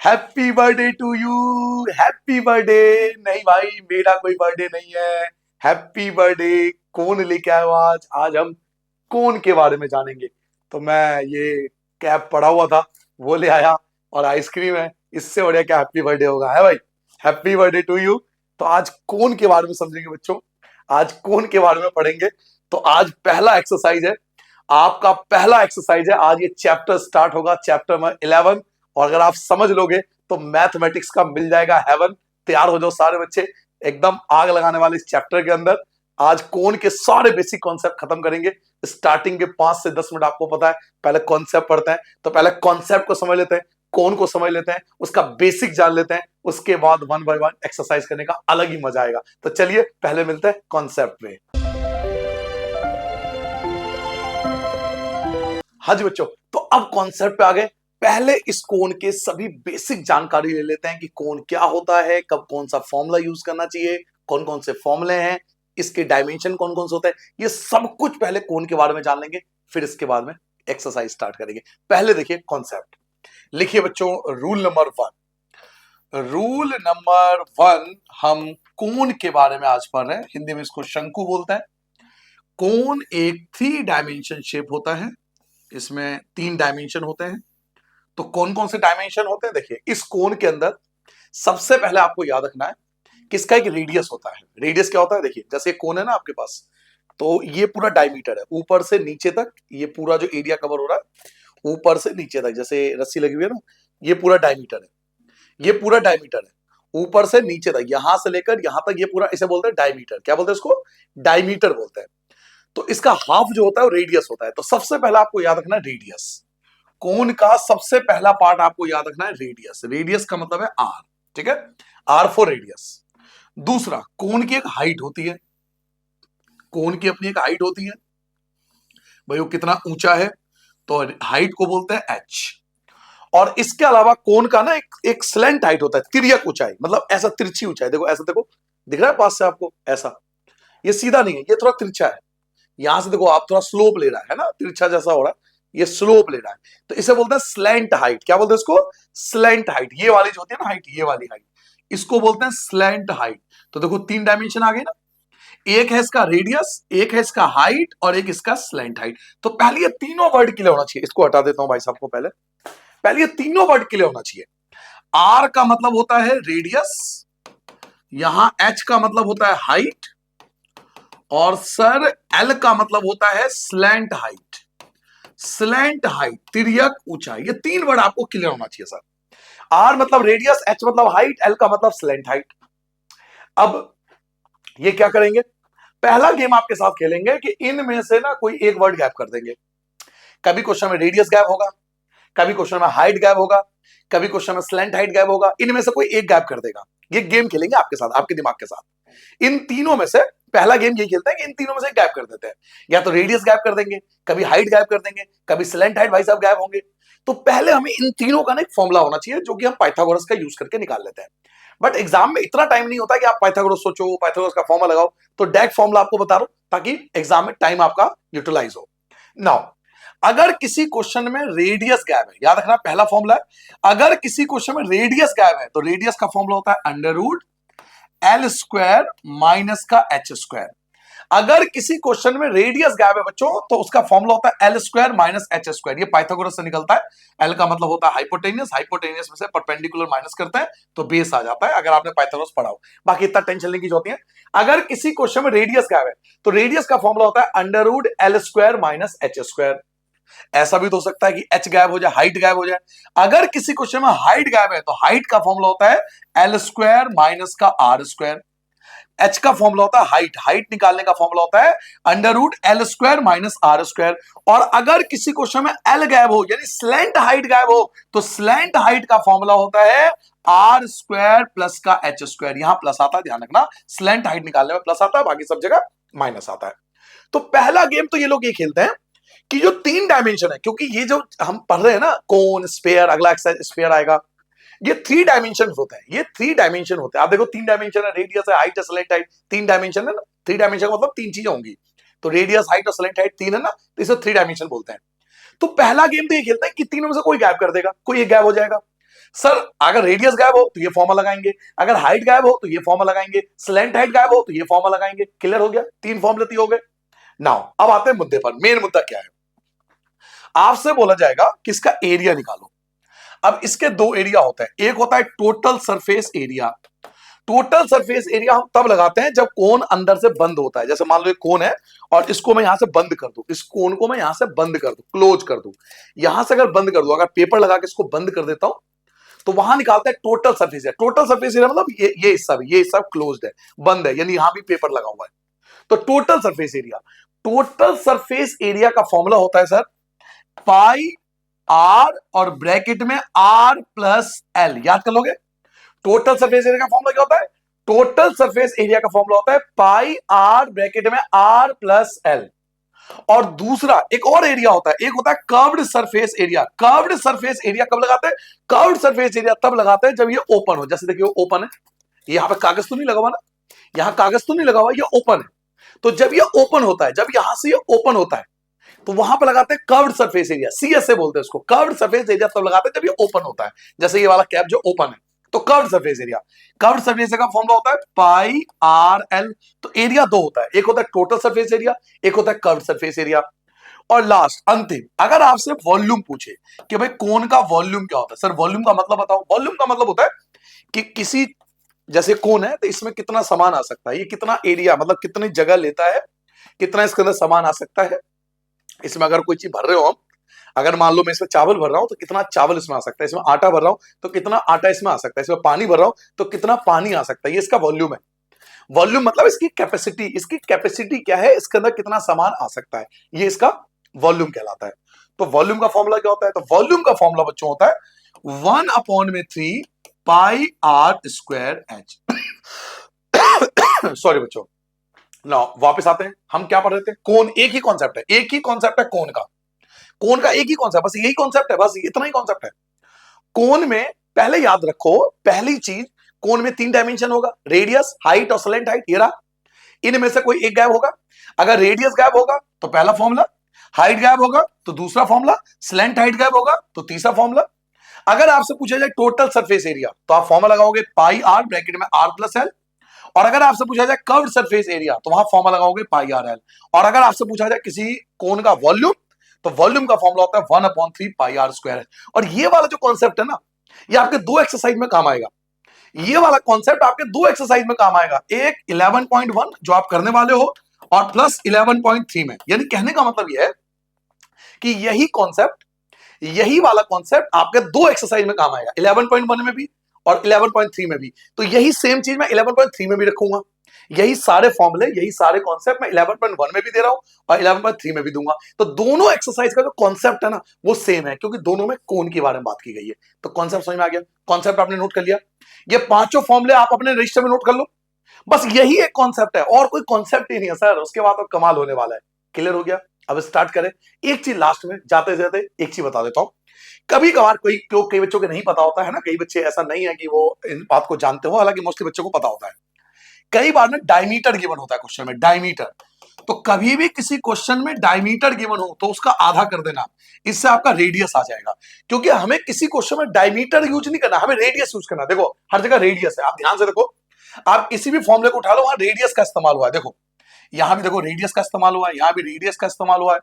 Happy birthday to you. Happy birthday. नहीं भाई, मेरा कोई बर्थडे नहीं है। Happy birthday. कौन लेके आया हो आज? आज हम कौन के बारे में जानेंगे। तो मैं ये कैप पड़ा हुआ था, वो ले आया, और आइसक्रीम है। इससे बढ़िया क्या हैप्पी बर्थडे होगा, है भाई। Happy birthday to you. तो आज कौन के बारे में समझेंगे बच्चों, आज कौन के बारे में पढ़ेंगे। तो आज पहला एक्सरसाइज है, आपका पहला एक्सरसाइज है। आज ये चैप्टर स्टार्ट होगा, चैप्टर नंबर 11। और अगर आप समझ लोगे तो मैथमेटिक्स का मिल जाएगा हेवन। तैयार हो जाओ सारे बच्चे, एकदम आग लगाने वाले इस चैप्टर के अंदर। आज कौन के सारे बेसिक कॉन्सेप्ट खत्म करेंगे। स्टार्टिंग के 5 से 10 मिनट आपको पता है, पहले कॉन्सेप्ट पढ़ते हैं। तो पहले कॉन्सेप्ट को समझ लेते हैं, कौन को समझ लेते हैं, उसका बेसिक जान लेते हैं। उसके बाद वन बाय वन एक्सरसाइज करने का अलग ही मजा आएगा। तो चलिए पहले मिलते हैं कॉन्सेप्ट में। हाँ जी बच्चों, तो अब कॉन्सेप्ट पे आ गए। पहले इस कोण के सभी बेसिक जानकारी ले लेते हैं कि कोण क्या होता है, कब कौन सा फॉर्मूला यूज करना चाहिए, कौन कौन से फॉर्मूले हैं, इसके डायमेंशन कौन कौन से होते हैं। ये सब कुछ पहले कोण के बारे में जान लेंगे, फिर इसके बाद में एक्सरसाइज स्टार्ट करेंगे। पहले देखिए कॉन्सेप्ट, लिखिए बच्चों रूल नंबर 1। रूल नंबर 1, हम कोण के बारे में आज पढ़ रहे हैं। हिंदी में इसको शंकु बोलते हैं। कोण एक 3 डायमेंशन शेप होता है। इसमें 3 डायमेंशन होते हैं। तो कौन कौन से डायमेंशन होते हैं, देखिए इस कोण के अंदर सबसे पहले आपको याद रखना है किसका एक रेडियस होता है। रेडियस क्या होता है, देखिए जैसे कोण है ना आपके पास, तो ये पूरा डायमीटर है, ऊपर से नीचे तक ये पूरा जो एरिया कवर हो रहा है, ऊपर से नीचे तक जैसे रस्सी लगी हुई है ना, ये पूरा डायमीटर है। ये पूरा डायमीटर है, ऊपर से नीचे तक, यहां से लेकर यहां तक, ये पूरा इसे बोलते हैं डायमीटर। क्या बोलते हैं इसको? डायमीटर बोलते हैं। तो इसका हाफ जो होता है वो रेडियस होता है। तो सबसे पहला आपको याद रखना है रेडियस। कोण का सबसे पहला पार्ट आपको याद रखना है रेडियस। रेडियस का मतलब है आर, ठीक है, आर फॉर रेडियस। दूसरा, कोण की एक हाइट होती है। कोण की अपनी एक हाइट होती है भाई, वो कितना ऊंचा है, तो हाइट को बोलते हैं एच। और इसके अलावा कोण का ना एक स्लेंट हाइट होता है, तिर्यक ऊंचाई, मतलब ऐसा तिरछी ऊंचाई। देखो ऐसा, देखो दिख रहा है पास से आपको, ऐसा, ये सीधा नहीं है, ये थोड़ा तिरछा है। यहां से देखो आप थोड़ा स्लोप ले रहा है ना, तिरछा जैसा हो रहा है, ये स्लोप ले रहा है। तो इसे बोलते हैं स्लैंट हाइट। क्या बोलते हैं इसको? Slant height. ये वाली जो होती है ना हाइट, ये वाली हाइट, इसको बोलते हैं स्लैंट हाइट। तो देखो 3 डायमेंशन आ गए ना, एक है इसका रेडियस, एक है इसका हाइट, और एक इसका स्लैंट हाइट। तो पहले ये तीनों वर्ड क्लियर होना चाहिए। इसको हटा देता हूं भाई साहब को, पहले पहले ये तीनों वर्ड क्लियर होना चाहिए। आर का मतलब होता है रेडियस, यहां एच का मतलब होता है हाइट, और सर एल का मतलब होता है स्लैंट हाइट। स्लैंट हाइट, तिर्यक ऊंचाई, ये 3 वर्ड आपको क्लियर होना चाहिए सर। आर मतलब रेडियस, एच मतलब हाइट, एल का मतलब स्लैंट हाइट। अब ये क्या करेंगे, पहला गेम आपके साथ खेलेंगे कि इनमें से ना कोई एक वर्ड गैप कर देंगे। कभी क्वेश्चन में रेडियस गैप होगा, कभी क्वेश्चन में हाइट गैप होगा, कभी क्वेश्चन में स्लैंट हाइट गैप होगा। इनमें से कोई एक गैप कर देगा। ये गेम खेलेंगे आपके साथ, आपके दिमाग के साथ। इन तीनों में से पहला गेम ये खेलते हैं कि इन तीनों में से गैप कर देते हैं। या तो रेडियस गैप कर देंगे, कभी हाइट गैप कर देंगे, कभी स्लैंट हाइट भाई साहब गैप होंगे। तो पहले हमें इन तीनों का ना एक फॉर्मूला होना चाहिए, जो कि हम पाइथागोरस का यूज करके निकाल लेते हैं। बट एग्जाम में इतना टाइम नहीं होता कि आप पाइथागोरस सोचो, पाइथागोरस का फॉर्मूला लगाओ। तो डायरेक्ट फॉर्मूला आपको बता रहा हूं ताकि एग्जाम में टाइम आपका यूटिलाइज हो। नाउ अगर किसी क्वेश्चन में रेडियस गैप है, याद रखना पहला फॉर्मूला है, अगर किसी क्वेश्चन में रेडियस गैप है तो रेडियस का फॉर्मूला होता है under root L square minus का एच स्क्वायर। अगर किसी क्वेश्चन में रेडियस गैप है बच्चों, तो उसका फॉर्मूला होता है L square minus H square. ये पाइथागोरस से निकलता है। एल का मतलब होता है हाइपोटेनियस, हाइपोटेनियस में से परपेंडिकुलर माइनस करते हैं तो बेस आ जाता है, अगर आपने पाइथागोरस पढ़ा हो। बाकी इतना टेंशन लेने की जरूरत नहीं है। अगर किसी क्वेश्चन में रेडियस गैप है तो रेडियस का फॉर्मूला होता है under root L square minus H square. ऐसा भी तो हो सकता है कि एच गैप हो जाए, हाइट गैप हो जाए। अगर किसी क्वेश्चन में हाइट गैप है तो हाइट का फॉर्मूला होता है एल स्क्वायर माइनस का आर स्क्वायर। एच का फॉर्मूला होता है हाइट, हाइट निकालने का फॉर्मूला होता है under root L square minus R square. और अगर किसी क्वेश्चन में एल गैप हो, यानी स्लैंट हाइट गैप हो, तो स्लैंट हाइट का फॉर्मूला होता है आर स्क्वायर प्लस का एच स्क्वायर। यहां प्लस आता है, ध्यान रखना, स्लैंट हाइट निकालने में प्लस आता है, बाकी सब जगह माइनस आता है। तो पहला गेम तो ये लोग ये खेलते हैं कि जो 3 डायमेंशन है, क्योंकि ये जो हम पढ़ रहे हैं ना कोन स्फीयर, अगला एक्सरसाइज स्फीयर आएगा, ये 3 डायमेंशन होते हैं। ये 3 डायमेंशन होते हैं। आप देखो 3 डायमेंशन है, रेडियस है, हाइट है, स्लैंट हाइट, 3 डायमेंशन है ना। 3 डायमेंशन मतलब 3 चीजें होंगी। तो रेडियस, हाइट और स्लैंट हाइट 3 है ना, तो इसे 3 डायमेंशन बोलते हैं। तो पहला गेम तो ये खेलते हैं कि तीनों में से कोई गैप कर देगा, कोई एक गैप हो जाएगा। सर अगर रेडियस गायब हो तो ये फॉर्मूला लगाएंगे, अगर हाइट गायब हो तो ये फॉर्मूला लगाएंगे, स्लैंट हाइट गायब हो तो ये फॉर्मूला लगाएंगे। क्लियर हो गया, 3 फॉर्मूले हो गए। नाउ अब आते हैं मुद्दे पर। मेन मुद्दा क्या है, आपसे बोला जाएगा कि इसका एरिया निकालो। अब इसके दो एरिया होता है, एक होता है total surface area. Total surface area हम तब लगाते हैं जब कोन अंदर से बंद होता है। जैसे मान लो एक कोन है और इसको मैं यहां से बंद कर दूं, इस कोन को मैं यहां से बंद कर दूं, क्लोज कर दूं, यहां से अगर बंद कर दूं, अगर पेपर लगा के इसको बंद कर देता हूं, तो वहां निकालता है total surface area. Total surface area मतलब ये हिस्सा भी, ये हिस्सा क्लोज्ड है, बंद है, यानी यहां भी पेपर लगा हुआ है। तो total surface area, total surface area का फॉर्मूला होता है सर पाई आर और ब्रैकेट में आर प्लस एल। याद कर लोगे, टोटल सरफेस एरिया का फॉर्मूला क्या होता है? टोटल सरफेस एरिया का फॉर्मूला होता है पाई आर ब्रैकेट में आर प्लस एल। और दूसरा एक और एरिया होता है, एक होता है curved surface area. Curved surface area कब लगाते हैं? कर्व्ड सरफेस एरिया तब लगाते हैं जब ये ओपन हो। जैसे देखिए ओपन है, यहां पे कागज तो नहीं लगा हुआ ना, यहां कागज तो नहीं लगा हुआ, ये ओपन है। तो जब ये ओपन होता है, जब यहां से ये ओपन होता है, तो वहां पर लगाते हैं कर्व्ड सरफेस एरिया, सीएसए बोलते हैं उसको। कर्व्ड सरफेस एरिया तब लगाते हैं जब ये ओपन होता है, जैसे ये वाला कैप जो ओपन है, तो curved surface area. Curved surface area का फॉर्मूला होता है पाई आर एल। तो एरिया दो होता है, एक होता है टोटल सरफेस एरिया, एक होता है कर्व्ड सरफेस एरिया। और लास्ट अंतिम, अगर आपसे वॉल्यूम पूछे कि भाई कोन का वॉल्यूम क्या होता है, सर वॉल्यूम का मतलब बताओ। वॉल्यूम का मतलब होता है कि किसी, जैसे कोन है तो इसमें कितना सामान आ सकता है, ये कितना एरिया मतलब कितनी जगह लेता है, कितना इसके अंदर सामान आ सकता है। इसमें अगर कोई चीज भर रहे हो हम, अगर मान लो मैं इसमें चावल भर रहा हूं तो कितना चावल इसमें आ सकता है, इसमें आटा भर रहा हूं तो कितना आटा इसमें आ सकता है, इसमें पानी भर रहा हूं तो कितना पानी आ सकता है, ये इसका वॉल्यूम है। वॉल्यूम मतलब इसकी कैपेसिटी, इसकी कैपेसिटी क्या है, इसके अंदर कितना सामान आ सकता है, ये इसका वॉल्यूम कहलाता है। तो वॉल्यूम का फॉर्मूला क्या होता है? तो वॉल्यूम का फॉर्मूला बच्चों होता है 1/3 पाई आर स्क्वायर एच। सॉरी बच्चों, ना वापस आते हैं, हम क्या पढ़ रहे थे? कोन, एक ही कॉन्सेप्ट है, एक ही कॉन्सेप्ट है कोन का। कोन का एक ही कॉन्सेप्ट, बस यही कॉन्सेप्ट है, बस इतना ही कॉन्सेप्ट है। कोन में पहले याद रखो, पहली चीज, कोन में 3 डायमेंशन होगा, रेडियस, हाइट और स्लैंट हाइट। ये रहा, इनमें से कोई एक गायब होगा। अगर रेडियस गायब होगा तो पहला फॉर्मूला, हाइट गायब होगा तो दूसरा फॉर्मूला, स्लैंट हाइट गायब होगा तो तीसरा फॉर्मूला। अगर आपसे पूछा जाए टोटल सरफेस एरिया तो आप फॉर्मूला लगाओगे पाई आर ब्रैकेट में आर प्लस एल। और अगर आपसे पूछा जाए कर्व्ड सरफेस एरिया तो वहां फॉर्मूला लगाओगे पाई आर एल। और अगर आपसे पूछा जाए किसी कोन का वॉल्यूम तो वॉल्यूम का फॉर्मूला होता है 1/3 पाई आर स्क्वायर। और ये वाला जो कॉन्सेप्ट है ना, ये आपके 2 एक्सरसाइज में काम आएगा। ये वाला कॉन्सेप्ट आपके 2 एक्सरसाइज में काम आएगा, एक 11.1 जो आप करने वाले हो और प्लस 11.3 में। यानी कहने का मतलब यह है कि यही कॉन्सेप्ट, यही वाला कॉन्सेप्ट आपके 2 एक्सरसाइज में काम आएगा, 11.1 में भी और 11.3 में भी। तो यही सेम चीज मैं 11.3 में भी रखूंगा, यही सारे फॉर्मूले, यही सारे कॉन्सेप्ट मैं 11.1 में भी दे रहा हूं और 11.3 में भी दूंगा। तो दोनों एक्सरसाइज का जो कॉन्सेप्ट है ना वो सेम है, क्योंकि दोनों में कोन के बारे में बात की गई है। तो कॉन्सेप्ट समझ में आ गया? कॉन्सेप्ट आपने नोट कर लिया, ये पांचों फॉर्मूले आप अपने रजिस्टर में नोट कर लो। बस यही एक कॉन्सेप्ट है और कोई कॉन्सेप्ट ही नहीं है सर, उसके बाद तो कमाल होने वाला है। क्लियर हो गया? अब स्टार्ट करें। एक चीज लास्ट में जाते जाते एक चीज बता देता हूं, कभी कभार कोई कई बच्चों को नहीं पता होता है ना, कई बच्चे ऐसा नहीं है कि वो इन बात को जानते हो, हालांकि मोस्टली बच्चों को पता होता है। कई बार में डायमीटर गिवन होता है क्वेश्चन में, डायमीटर। तो कभी भी किसी क्वेश्चन में डायमीटर गिवन हो तो उसका आधा कर देना, इससे आपका रेडियस आ जाएगा। क्योंकि हमें किसी क्वेश्चन में डायमीटर यूज नहीं करना, हमें रेडियस यूज करना। देखो हर जगह रेडियस है, आप ध्यान से देखो, आप किसी भी फॉर्मूले को उठा लो वहां रेडियस का इस्तेमाल हुआ है। देखो यहां भी देखो रेडियस का इस्तेमाल हुआ है, यहां भी रेडियस का इस्तेमाल हुआ है।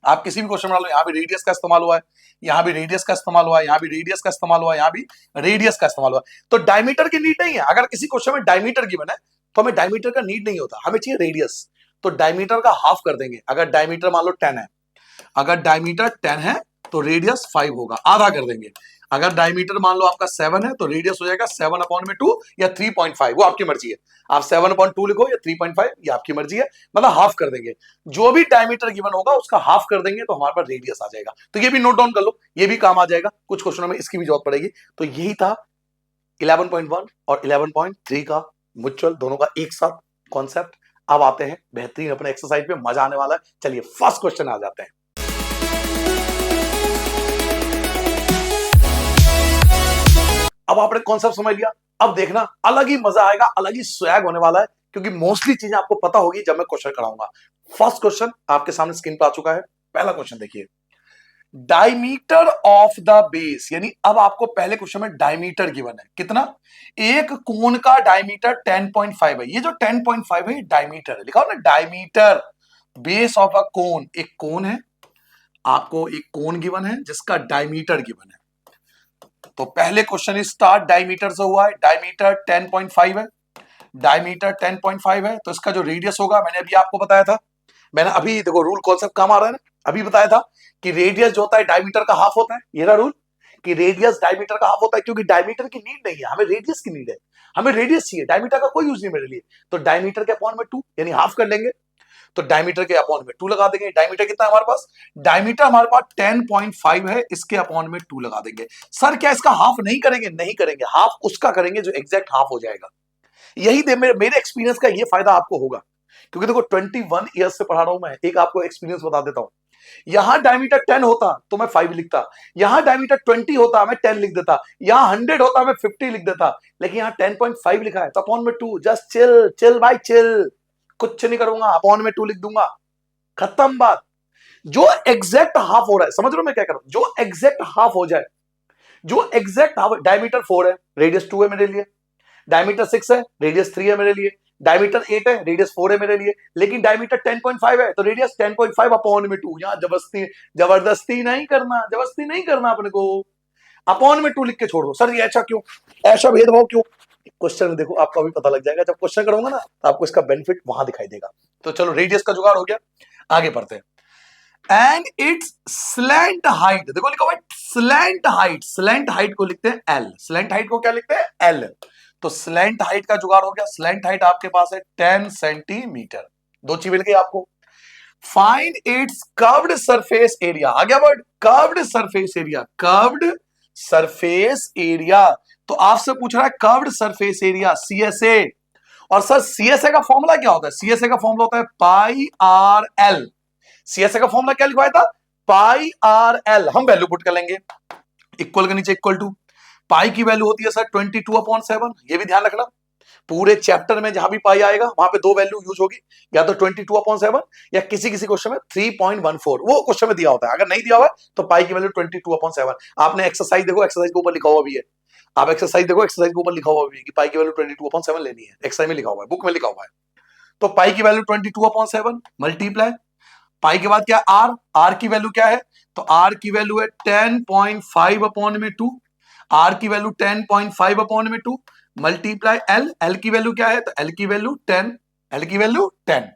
आप किसी भी क्वेश्चन में डालो, यहां भी रेडियस का इस्तेमाल हुआ है, यहां भी रेडियस का इस्तेमाल हुआ है, यहां भी रेडियस का इस्तेमाल हुआ है, यहां भी रेडियस का इस्तेमाल हुआ है। तो डायमीटर की नीड नहीं है। अगर किसी क्वेश्चन में डायमीटर गिवन है तो हमें डायमीटर का नीड नहीं होता, हमें चाहिए रेडियस। तो डायमीटर का हाफ कर देंगे। अगर डायमीटर मान लो 10 है, अगर डायमीटर 10 है तो रेडियस 5 होगा, आधा कर देंगे। अगर डायमीटर मान लो आपका 7 है तो रेडियस हो जाएगा 7/2 या 3.5, वो आपकी मर्जी है। आप 7/2 लिखो या 3.5, ये आपकी मर्जी है, मतलब हाफ कर देंगे। जो भी डायमीटर गिवन होगा उसका हाफ कर देंगे तो हमारे पास रेडियस आ जाएगा। तो ये भी नोट डाउन कर लो, ये भी काम आ जाएगा, कुछ क्वेश्चनों में इसकी भी जरूरत पड़ेगी। तो यही था 11.1 और 11.3 का म्यूचुअल, दोनों का एक साथ कॉन्सेप्ट। अब आते हैं बेहतरीन अपने एक्सरसाइज पे, मजा आने वाला है। चलिए फर्स्ट क्वेश्चन आ जाते हैं। अब आपने कॉन्सेप्ट समझ लिया, अब देखना अलग ही मजा आएगा, अलग ही स्वैग होने वाला है, क्योंकि मोस्टली चीजें आपको पता होगी जब मैं क्वेश्चन कराऊंगा। फर्स्ट क्वेश्चन आपके सामने स्क्रीन पर आ चुका है। पहला क्वेश्चन देखिए, डायमीटर ऑफ द बेस, यानी अब आपको पहले क्वेश्चन में डायमीटर गिवन है कितना, एक कोण का डायमीटर 10.5 है। ये जो 10.5 है ये डायमीटर है, लिखा हो ना diameter, base of a cone, एक कोन है, आपको एक कोन गिवन है जिसका डायमीटर गिवन है। तो पहले क्वेश्चन स्टार्ट डायमीटर से हुआ है, डायमीटर 10.5 है, डायमीटर 10.5 है, तो इसका जो रेडियस होगा मैंने अभी आपको बताया था, मैंने अभी देखो रूल कॉन्सेप्ट काम आ रहा है ना, अभी बताया था कि रेडियस जो होता है डायमीटर का हाफ होता है, ये रहा रूल कि रेडियस डायमीटर का हाफ होता है, क्योंकि डायमीटर की नीड नहीं है, हमें रेडियस की नीड है, हमें रेडियस चाहिए, डायमीटर का कोई यूज नहीं मेरे लिए, तो डायमीटर के अपॉन में 2 यानी हाफ कर लेंगे, तो डायमीटर के अपॉन में 2 लगा देंगे। डायमीटर कितना है हमारे पास, डायमीटर हमारे पास 10.5 है, इसके अपॉन में 2 लगा देंगे। सर क्या इसका हाफ नहीं करेंगे, नहीं करेंगे, हाफ उसका करेंगे जो एग्जैक्ट हाफ हो जाएगा। यही मेरे एक्सपीरियंस का ये फायदा आपको होगा, क्योंकि देखो 21 ईयर्स से पढ़ा रहा हूं मैं, एक आपको एक्सपीरियंस बता देता हूं, यहां डायमीटर 10 होता तो मैं 5 लिखता, यहां डायमीटर 20 होता मैं 10 लिख देता, यहां 100 होता मैं 50 लिख देता, लेकिन यहां 10.5 लिखा है तो अपॉन में 2, जस्ट चिल चिल भाई चिल, कुछ नहीं करूंगा, अपॉन में 2 लिख दूंगा, खत्म बात। जो एग्जैक्ट हाफ हो रहा है, समझ रहे हो मैं क्या कर रहा हूं, जो एग्जैक्ट हाफ हो जाए, जो एग्जैक्ट हाफ, डायमीटर 4 है, रेडियस 2 है मेरे लिए, डायमीटर 6 है, रेडियस 3 है मेरे लिए, डायमीटर 8 है, रेडियस 4 है मेरे लिए, लेकिन डायमीटर 10.5 है तो रेडियस 10.5 अपॉन में 2, यहां जबरदस्ती नहीं करना, जबरदस्ती नहीं करना अपने को, अपॉन में 2 लिख के छोड़ दो। सर ये ऐसा क्यों, ऐसा भेदभाव क्यों, क्वेश्चन में देखो आपको अभी पता लग जाएगा, जब क्वेश्चन करूंगा ना तो आपको इसका बेनिफिट वहां दिखाई देगा। तो चलो रेडियस का जुगाड़ हो गया, आगे बढ़ते हैं। एंड इट्स स्लैंट हाइट, देखो लिखा हुआ है स्लैंट हाइट, स्लैंट हाइट को लिखते हैं एल, स्लैंट हाइट को क्या लिखते हैं एल, तो स्लैंट हाइट का जुगाड़ हो गया, स्लैंट हाइट आपके पास है 10 सेंटीमीटर, दो चीज मिल गई आपको। Find its curved surface area, आ गया word curved surface area, curved surface area, तो आपसे पूछ रहा है कर्व्ड सरफेस एरिया सीएसए, और सर सीएसए का फॉर्मूला क्या होता है, सीएसए का फॉर्मूला होता है पाई आर एल, सीएसए का फॉर्मूला क्या लिखवाया था, पाई आर एल, हम वैल्यू पुट कर लेंगे, इक्वल के नीचे इक्वल टू, पाई की वैल्यू होती है सर 22/7, ये भी ध्यान रखना, पूरे चैप्टर में जहां भी पाई आएगा वहां पे दो वैल्यू यूज होगी, या तो 22/7 या किसी किसी क्वेश्चन में 3.14, वो क्वेश्चन में दिया होता है, अगर नहीं दिया हुआ है तो पाई की वैल्यू 22/7। आपने एक्सरसाइज देखो, एक्सरसाइज के ऊपर लिखा हुआ भी है, आप एक्सरसाइज देखो, एक्सरसाइज के ऊपर लिखा हुआ भी है कि पाई की वैल्यू 22/7 लेनी है, एक्सरसाइज में लिखा हुआ है, बुक में लिखा हुआ है। तो पाई की वैल्यू 22/7 मल्टीप्लाई, पाई के बाद क्या आर, आर की वैल्यू क्या है, तो आर की वैल्यू है 10.5/2, आर की वैल्यू 10.5/2 मल्टीप्लाई एल, एल की वैल्यू क्या है, तो एल की वैल्यू 10, एल की वैल्यू 10।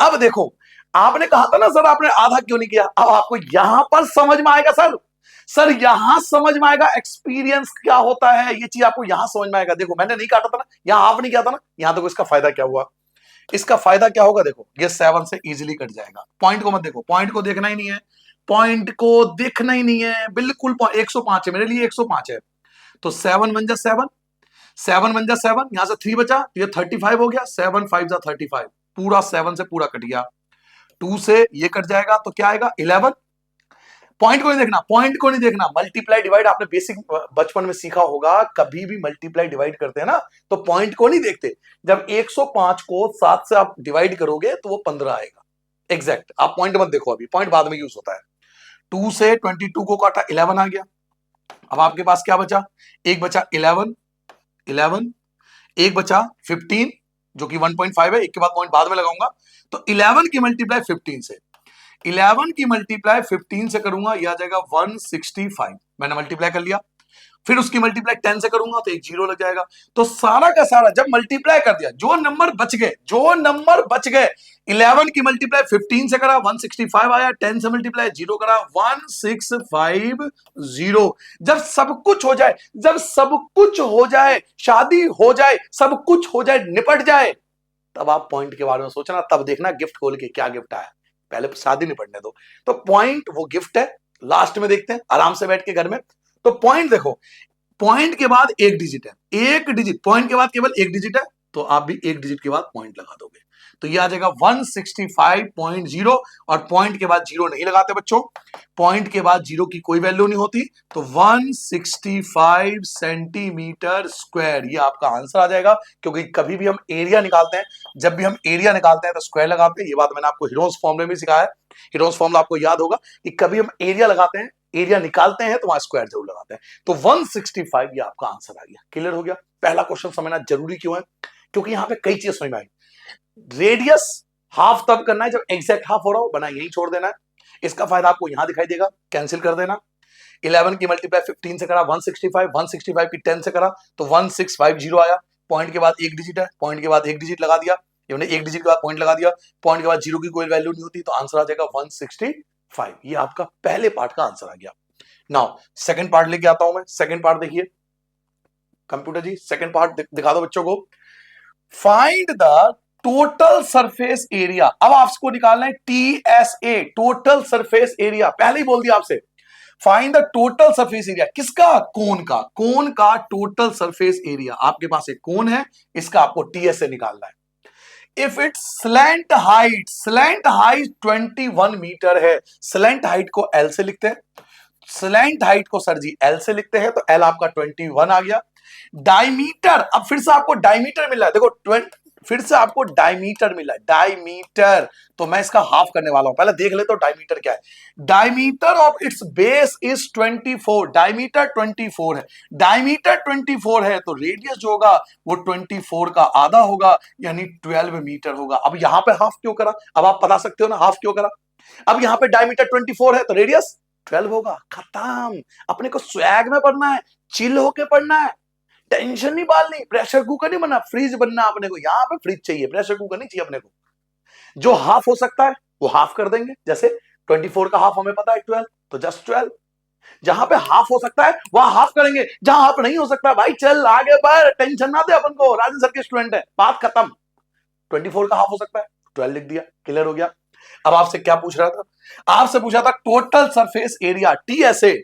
अब देखो आपने कहा था ना सर आपने आधा क्यों नहीं किया, अब आपको यहां पर समझ में आएगा सर, सर यहां समझ में आएगा एक्सपीरियंस क्या होता है, ये चीज आपको यहां समझ में आएगा। देखो मैंने नहीं काटा था ना, यहां हाफ नहीं किया था ना, यहां देखो इसका फायदा क्या हुआ, इसका फायदा क्या होगा, देखो ये 7 से इजीली कट जाएगा, पॉइंट को मत देखो, पॉइंट को देखना ही नहीं है, पॉइंट को देखना ही नहीं है, बिल्कुल 105 है मेरे लिए, 105 है, तो 7 बन जा 7, 7 बन जा 7, यहां से 3 बचा तो ये 35 हो गया, 7 5 जा 35, पूरा 7 से पूरा कट गया, 2 से ये कट जाएगा तो क्या आएगा 11, पॉइंट को नहीं देखना, पॉइंट को नहीं देखना, मल्टीप्लाई डिवाइड आपने बेसिक बचपन में सीखा होगा, कभी भी मल्टीप्लाई डिवाइड करते हैं ना तो पॉइंट को नहीं देखते, जब 105 को 7 से आप डिवाइड करोगे तो वो 15 आएगा एग्जैक्ट, आप पॉइंट मत देखो, अभी पॉइंट बाद में यूज होता है। 2 से 22 को काटा 11 आ गया, अब आपके पास क्या बचा, एक बचा 11, 11, एक बचा 15 जो कि 1.5 है, एक के बाद पॉइंट बाद में लगाऊंगा, तो 11 की मल्टीप्लाई 15 से, 11 की मल्टीप्लाई 15 से करूंगा, यह आ जाएगा 165, मैंने मल्टीप्लाई कर लिया, फिर उसकी मल्टीप्लाई 10 से करूंगा तो एक जीरो लग जाएगा, तो सारा का सारा जब मल्टीप्लाई कर दिया, जो नंबर बच गए, जो नंबर बच गए, 11 की मल्टीप्लाई 15 से करा 165 आया, 10 से मल्टीप्लाई जीरो करा 1650, जब सब कुछ हो जाए, जब सब कुछ हो जाए, शादी हो जाए, सब कुछ हो जाए, निपट जाए, तब आप पॉइंट के बारे में सोचना, तब देखना गिफ्ट खोल के क्या गिफ्ट आया, पहले शादी निपटने दो, तो पॉइंट वो गिफ्ट है, लास्ट में देखते हैं आराम से बैठ के घर में। तो पॉइंट देखो, पॉइंट के बाद एक डिजिट है, एक डिजिट, पॉइंट के बाद केवल एक डिजिट है, तो आप भी एक डिजिट के बाद पॉइंट लगा दोगे, तो ये आ जाएगा 165.0 और पॉइंट के बाद जीरो नहीं लगाते बच्चों, पॉइंट के बाद जीरो की कोई वैल्यू नहीं होती, तो 165 सेंटीमीटर स्क्वायर ये आपका आंसर आ जाएगा। क्योंकि कभी भी हम एरिया निकालते हैं, जब भी हम एरिया निकालते हैं तो स्क्वायर लगाते हैं, ये बात मैंने आपको हीरोज फॉर्मूले में सिखाया है। हीरोज फॉर्मूला आपको याद होगा कि कभी हम एरिया लगाते हैं, एरिया निकालते हैं तो वहां स्क्वायर जरूर लगाते हैं। तो 165 ये आपका आंसर आ गया। क्लियर हो गया? पहला क्वेश्चन समझना जरूरी क्यों है? क्योंकि यहां पे कई चीजें समझ में आई। रेडियस हाफ तब करना है जब एग्जैक्ट हाफ हो रहा हो, बना यही छोड़ देना है। इसका फायदा आपको यहां दिखाई देगा, कैंसिल कर देना। 11 की मल्टीप्लाई 15 से करा 165, 165 की 10 से करा तो 1650 आया। पॉइंट के बाद एक डिजिट है, पॉइंट के बाद एक डिजिट लगा दिया, एक डिजिट के बाद पॉइंट लगा दिया, पॉइंट के बाद जीरो की कोई वैल्यू नहीं होती, तो आंसर आ जाएगा 165। ये आपका पहले पार्ट का आंसर आ गया। नाउ सेकंड पार्ट लेके आता हूं मैं। सेकंड पार्ट देखिए कंप्यूटर जी, सेकंड पार्ट दिखा दो बच्चों को। Find the total surface area. अब आपको निकालना है TSA, टोटल सरफेस एरिया। पहले ही बोल दिया आपसे, find the total surface area. किसका? कोन का। कोन का टोटल सरफेस एरिया। आपके पास एक कोन है, इसका आपको TSA निकालना है। If it slant height 21 metre है, स्लैंट हाइट को L से लिखते हैं, स्लैंट हाइट को सर जी L से लिखते हैं, तो L आपका 21 आ गया। डायमीटर, अब फिर से आपको डायमीटर मिला है, देखो फिर से आपको डायमीटर मिला है, डायमीटर। तो मैं इसका हाफ करने वाला हूं, पहले देख ले तो डायमीटर क्या है। Diameter of its base is 24, diameter 24 है। डायमीटर 24 है तो रेडियस जो होगा वो 24 का आधा होगा, यानी 12 मीटर होगा। अब यहां पे हाफ क्यों करा? अब आप बता सकते हो ना हाफ क्यों करा। अब यहां पे डायमीटर 24 है तो रेडियस 12 होगा। खत्म। अपने को स्वैग में पढ़ना है, चिल होके पढ़ना है, टेंशन नहीं पालनी, प्रेशर कुकर नहीं बनना, फ्रीज बनना अपने को। यहां पे फ्रीज चाहिए, प्रेशर कुकर नहीं चाहिए अपने को। जो हाफ हो सकता है वो हाफ कर देंगे, जैसे 24 का हाफ हमें पता है 12, तो जस्ट 12। जहां पे हाफ हो सकता है वहां हाफ करेंगे, जहां हाफ नहीं हो सकता भाई चल आगे बढ़, टेंशन ना दे अपन को, राजन सर के स्टूडेंट है, बात खत्म। 24 का हाफ हो सकता है, 12 लिख दिया, क्लियर हो गया। अब आपसे क्या पूछ रहा था? आपसे पूछा था total surface area, TSA।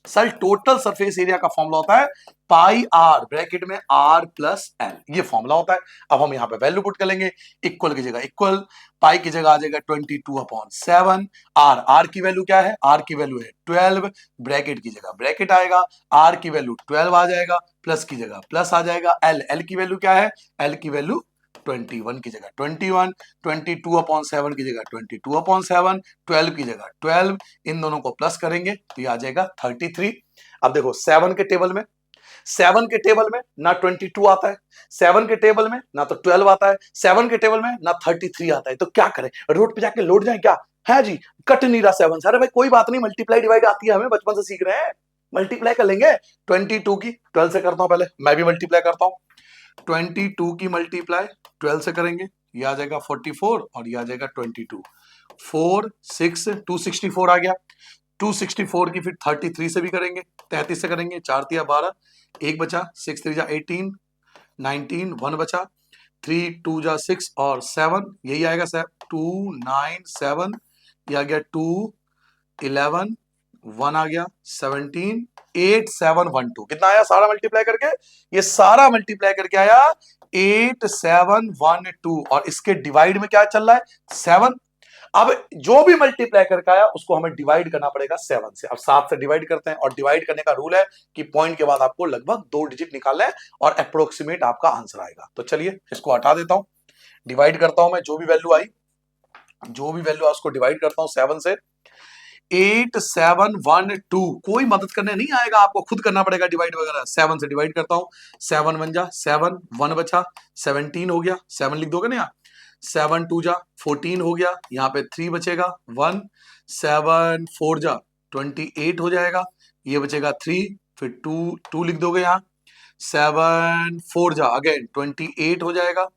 Sir total surface area का फॉर्मूला होता है पाई आर, ब्रैकेट में R प्लस L, ये फॉर्मूला होता है। अब हम यहां पे वैल्यू पुट कर लेंगे, इक्वल की जगह इक्वल, पाई की जगह आ जाएगा 22/7। R की वैल्यू क्या है? R की वैल्यू है 12, ब्रैकेट की जगह ब्रैकेट आएगा, R की वैल्यू 12 आ जाएगा, प्लस की जगह प्लस आ जाएगा। L की वैल्यू क्या है? L की वैल्यू 21 की जगह 21, 22/7 की जगह 22/7, 12 की जगह 12, इन दोनों को प्लस करेंगे तो ये आ जाएगा 33। अब देखो 7 के टेबल में, 7 के टेबल में ना 22 आता है, 7 के टेबल में ना तो 12 आता है, 7 के टेबल में ना 33 आता है, तो क्या करें? रोड पे जाके लौट जाए क्या है जी? कट नहीं रहा 7 से। अरे भाई कोई बात नहीं, मल्टीप्लाई डिवाइड आती है हमें, बचपन से सीख रहे हैं, मल्टीप्लाई कर लेंगे। 22 की 12 से करता हूं, पहले मैं भी मल्टीप्लाई करता हूं। 22 की मल्टीप्लाई 12 से करेंगे, ये आ जाएगा 44 और ये आ जाएगा 22, 4 6 264 आ गया। 264 की फिर 33 से भी करेंगे, 33 से करेंगे, 4 तिया 12, एक बचा, 6 3 जा 18, 19, 1 बचा, 3 2 जा 6 और 7, यही आएगा 2 9 7, ये आ गया 2 11, 1 आ गया 17, 8 7 1 2, कितना आया सारा मल्टीप्लाई करके? ये सारा मल्टीप्लाई करके आया 8 7 1 2, और इसके डिवाइड में क्या चल रहा है? 7। अब जो भी मल्टीप्लाई करके आया उसको हमें डिवाइड करना पड़ेगा 7 से। अब 7 से डिवाइड करते हैं, और डिवाइड करने का रूल है कि पॉइंट के बाद आपको लगभग 2 डिजिट निकालना है और अप्रोक्सीमेट आपका आंसर आएगा। तो चलिए इसको हटा देता हूं, डिवाइड करता हूं मैं, जो भी वैल्यू आई, जो भी वैल्यू उसको डिवाइड करता हूं 7 से। 8 7 1 2, कोई मदद करने नहीं आएगा, आपको खुद करना पड़ेगा डिवाइड वगैरह। 7 से डिवाइड करता हूं, 7 1 जा 7, 1 बचा, 17 हो गया, 7 लिख दोगे ना यहाँ, 7 2 जा 14 हो गया, यहाँ पे 3 बचेगा 1, 7 4 जा 28 हो जाएगा, ये बचेगा 3, फिर 2 2 लिख दोगे यहाँ, 7 4 जा अगेन 28 हो जाएगा,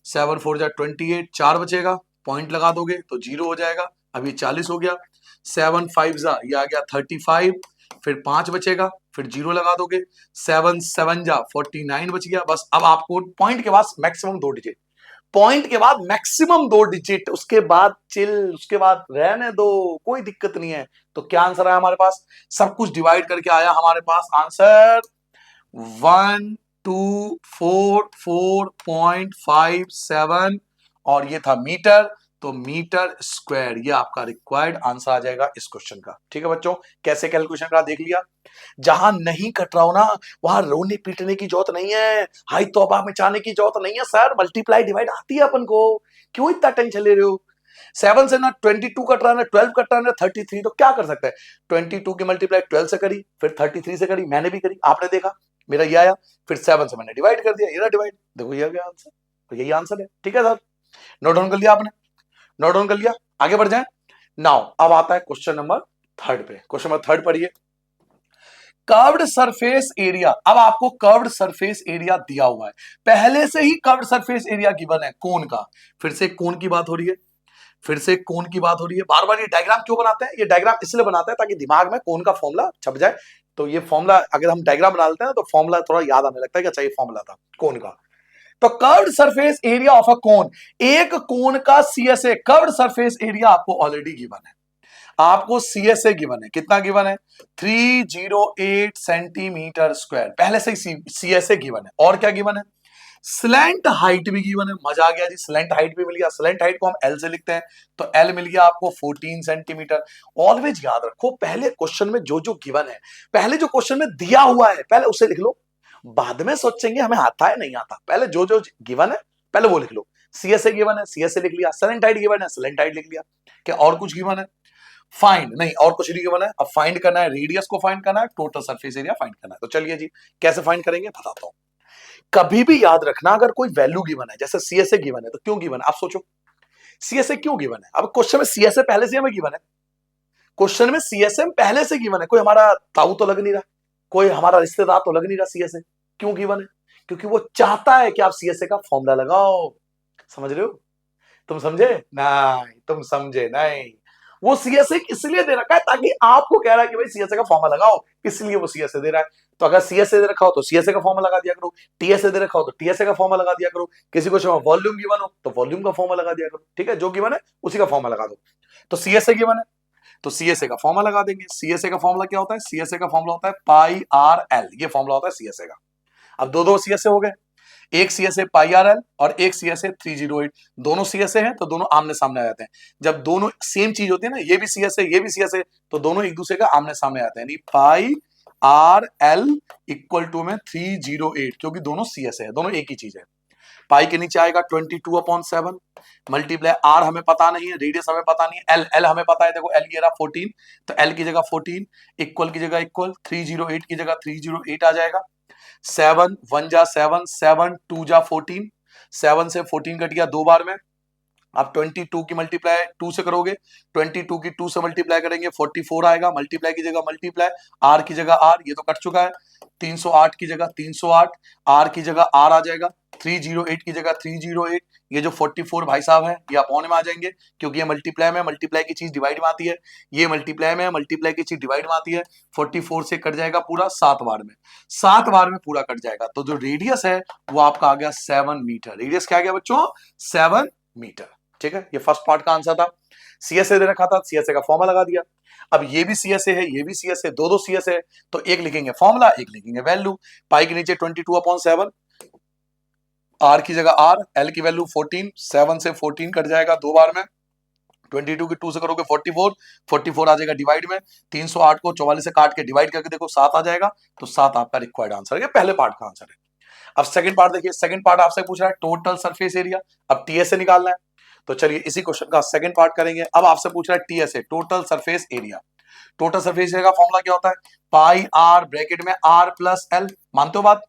7 4 जा 28, 4 बचेगा, पॉइंट लगा दोगे तो 0 हो जाएगा, अभी 40 हो गया। 7 5 जा ये आ गया 35, फिर 5 बचेगा, फिर 0 लगा दोगे, 7 7 जा 49 बच गया। बस अब आपको पॉइंट के बाद मैक्सिमम 2 डिजिट, पॉइंट के बाद मैक्सिमम 2 डिजिट, उसके बाद चिल, उसके बाद रहने दो, कोई दिक्कत नहीं है। तो क्या आंसर आया हमारे पास? सब कुछ डिवाइड करके आया हमारे पास आंसर 1244.57 और ये था मीटर, तो मीटर स्क्वायर, ये आपका रिक्वायर्ड आंसर आ जाएगा इस क्वेश्चन का। ठीक है बच्चों, कैसे कैलकुलेशन का देख लिया। जहां नहीं कट रहा हो ना, वहां रोने पीटने की जरूरत नहीं है, हाई तौबा मचाने की जरूरत नहीं है सर, मल्टीप्लाई डिवाइड आती है अपन को, क्यों इतना टेंशन ले रहे हो। 7 से ना 22 कट रहा है ना 12 कट रहा है ना 33, तो क्या कर सकते हैं, 22 की मल्टीप्लाई 12 से करी, फिर 33 से करी, मैंने भी करी, आपने देखा मेरा ये आया, फिर 7 से मैंने डिवाइड कर दिया, ये डिवाइड, देखो ये आ गया आंसर, तो यही आंसर है। ठीक है सर, नोट डाउन कर लिया आपने, नोट डाउन कर लिया, आगे बढ़ जाए। नाउ अब आता है क्वेश्चन नंबर थर्ड पे, क्वेश्चन नंबर थर्ड पढ़िए। कर्व्ड सरफेस एरिया, अब आपको कर्व्ड सरफेस एरिया दिया हुआ है, पहले से ही कर्व्ड सरफेस एरिया गिवन है कोन का, फिर से कोन की बात हो रही है, फिर से कोन की बात हो रही है। बार बार ये डायग्राम क्यों बनाते हैं, ये डायग्राम इसलिए बनाते हैं ताकि दिमाग में कोन का फॉर्मूला छप जाए, तो ये फॉर्मूला अगर हम डायग्राम बना लेते हैं तो फॉर्मूला थोड़ा याद आने लगता है कि अच्छा ये फॉर्मूला था कोन का। तो curved surface area of a cone, एक कोन का सीएसए कर्व्ड सरफेस एरिया आपको ऑलरेडी गिवन है, आपको सीएसए गिवन है, कितना गिवन है 308 सेंटीमीटर स्क्वायर, पहले से ही सीएसए गिवन है, और क्या गिवन है स्लैंट हाइट भी गिवन है, मजा आ गया जी, स्लैंट हाइट भी मिल गया, स्लैंट हाइट को हम एल से लिखते हैं, तो एल मिल गया आपको 14 सेंटीमीटर। ऑलवेज याद रखो पहले क्वेश्चन में जो जो गिवन है, पहले जो क्वेश्चन में दिया हुआ है पहले उसे लिख लो, बाद में सोचेंगे हमें आता है नहीं आता, पहले जो जो गिवन है पहले वो लिख लो। सीएसए गिवन है, सीएसए लिख लिया, स्लैंट हाइट गिवन है, स्लैंट हाइट लिख लिया, क्या और कुछ गिवन है, फाइंड नहीं, और कुछ नहीं गिवन है, अब फाइंड करना है, रेडियस को फाइंड करना है, टोटल सरफेस एरिया फाइंड करना है, तो चलिए जी कैसे फाइंड करेंगे बताता हूं। कभी भी याद रखना अगर कोई वैल्यू गिवन है, जैसे सीएसए गिवन है, तो क्यों गिवन है आप सोचो, सीएसए क्यों गिवन है, अब क्वेश्चन में सीएसए पहले से हमें गिवन है, क्वेश्चन में सीएसए पहले से गिवन है, कोई हमारा ताऊ तो लग नहीं रहा, कोई हमारा रिश्तेदार तो लग नहीं रहा, सीएसए क्यों गिवन है, क्योंकि वो चाहता है कि आप सीएसए का फॉर्मूला लगाओ, समझ रहे हो, तुम समझे नहीं, तुम समझे नहीं, वो सीएसए इसलिए दे रखा है ताकि आपको कह रहा है कि भाई सीएसए का फॉर्मूला लगाओ, इसलिए वो सीएसए दे रहा है। तो अगर सीएसए दे रखा हो तो सीएसए का फॉर्मूला लगा दिया करो, टीएसए दे रखा हो तो टीएसए का फॉर्मूला लगा दिया करो, किसी को वॉल्यूम गिवन हो तो वॉल्यूम का फॉर्मूला लगा दिया करो, ठीक है, जो गिवन है उसी का फॉर्मूला लगा दो। तो सीएसए गिवन है तो सीएसए का फॉर्मूला लगा देंगे, सीएसए का फॉर्मूला क्या होता है, सीएसए का फॉर्मूला होता है पाई आर एल, ये फॉर्मूला होता है सीएसए का। अब दो दो सीएसए हो गए, एक सीएसए पाई आर एल और एक सीएसए 308, दोनों सीएसए हैं तो दोनों आमने सामने आ जाते हैं, जब दोनों सेम चीज होती है ना, ये भी सीएसए ये भी सीएसए, तो दोनों एक दूसरे का आमने सामने आते हैं, पाई आर एल इक्वल टू में 308, क्योंकि दोनों सीएसए है, दोनों एक ही चीज है। पाई के नीचे आएगा 22/7 मल्टीप्लाई आर हमें पता नहीं है, रेडियस हमें पता नहीं है, एल एल हमें पता है, देखो एल ये रहा 14, तो एल की जगह 14, इक्वल की जगह इक्वल, 308 की जगह 308 आ जाएगा, 7 1 जा 7 7 2 जा 14, 7 से 14 कट गया दो बार में, आप 22 की मल्टीप्लाई 2 से करोगे, 22 की 2 से मल्टीप्लाई करेंगे 44 आएगा, मल्टीप्लाई की जगह मल्टीप्लाई, आर की जगह आर, ये तो कट चुका है, 308 की जगह 308, आर की जगह आर आ जाएगा, 308 की जगह 308, ये जो 44 भाई साहब है ये अपॉन में आ जाएंगे, क्योंकि ये मल्टीप्लाई में, मल्टीप्लाई की चीज डिवाइड में आती है, ये मल्टीप्लाई में, मल्टीप्लाई की चीज डिवाइड में आती है, 44 से कट जाएगा पूरा 7 बार में, 7 बार में पूरा कट जाएगा, तो जो रेडियस है वो आपका आ गया 7 मीटर, रेडियस क्या आ गया बच्चों 7 मीटर। ठीक है, ये फर्स्ट पार्ट का आंसर था, सीएसए दे रखा था, सीएसए का फॉर्मूला लगा दिया, अब ये भी सीएसए है ये भी सीएसए, दो दो सीएसए है, तो एक लिखेंगे फॉर्मूला एक लिखेंगे वैल्यू, पाई के नीचे 22/7, आर की जगह आर, एल की वैल्यू 14, 7 से 14 कट जाएगा दो बार में, 22 की 2 से करोगे 44, 44 आ जाएगा डिवाइड में, 308 को 44 से काट के डिवाइड करके देखो 7 आ जाएगा, तो 7 आपका रिक्वायर्ड आंसर है, पहले पार्ट का आंसर है। अब सेकंड पार्ट देखिए, सेकंड पार्ट आपसे पूछ रहा है टोटल सरफेस एरिया, अब टीएसए निकालना है, तो चलिए इसी क्वेश्चन का सेकंड पार्ट करेंगे। अब आपसे पूछ रहा है TSA total surface area, total surface area का फॉर्मूला क्या होता है, पाई आर ब्रैकेट में आर प्लस एल, मानते हो बात,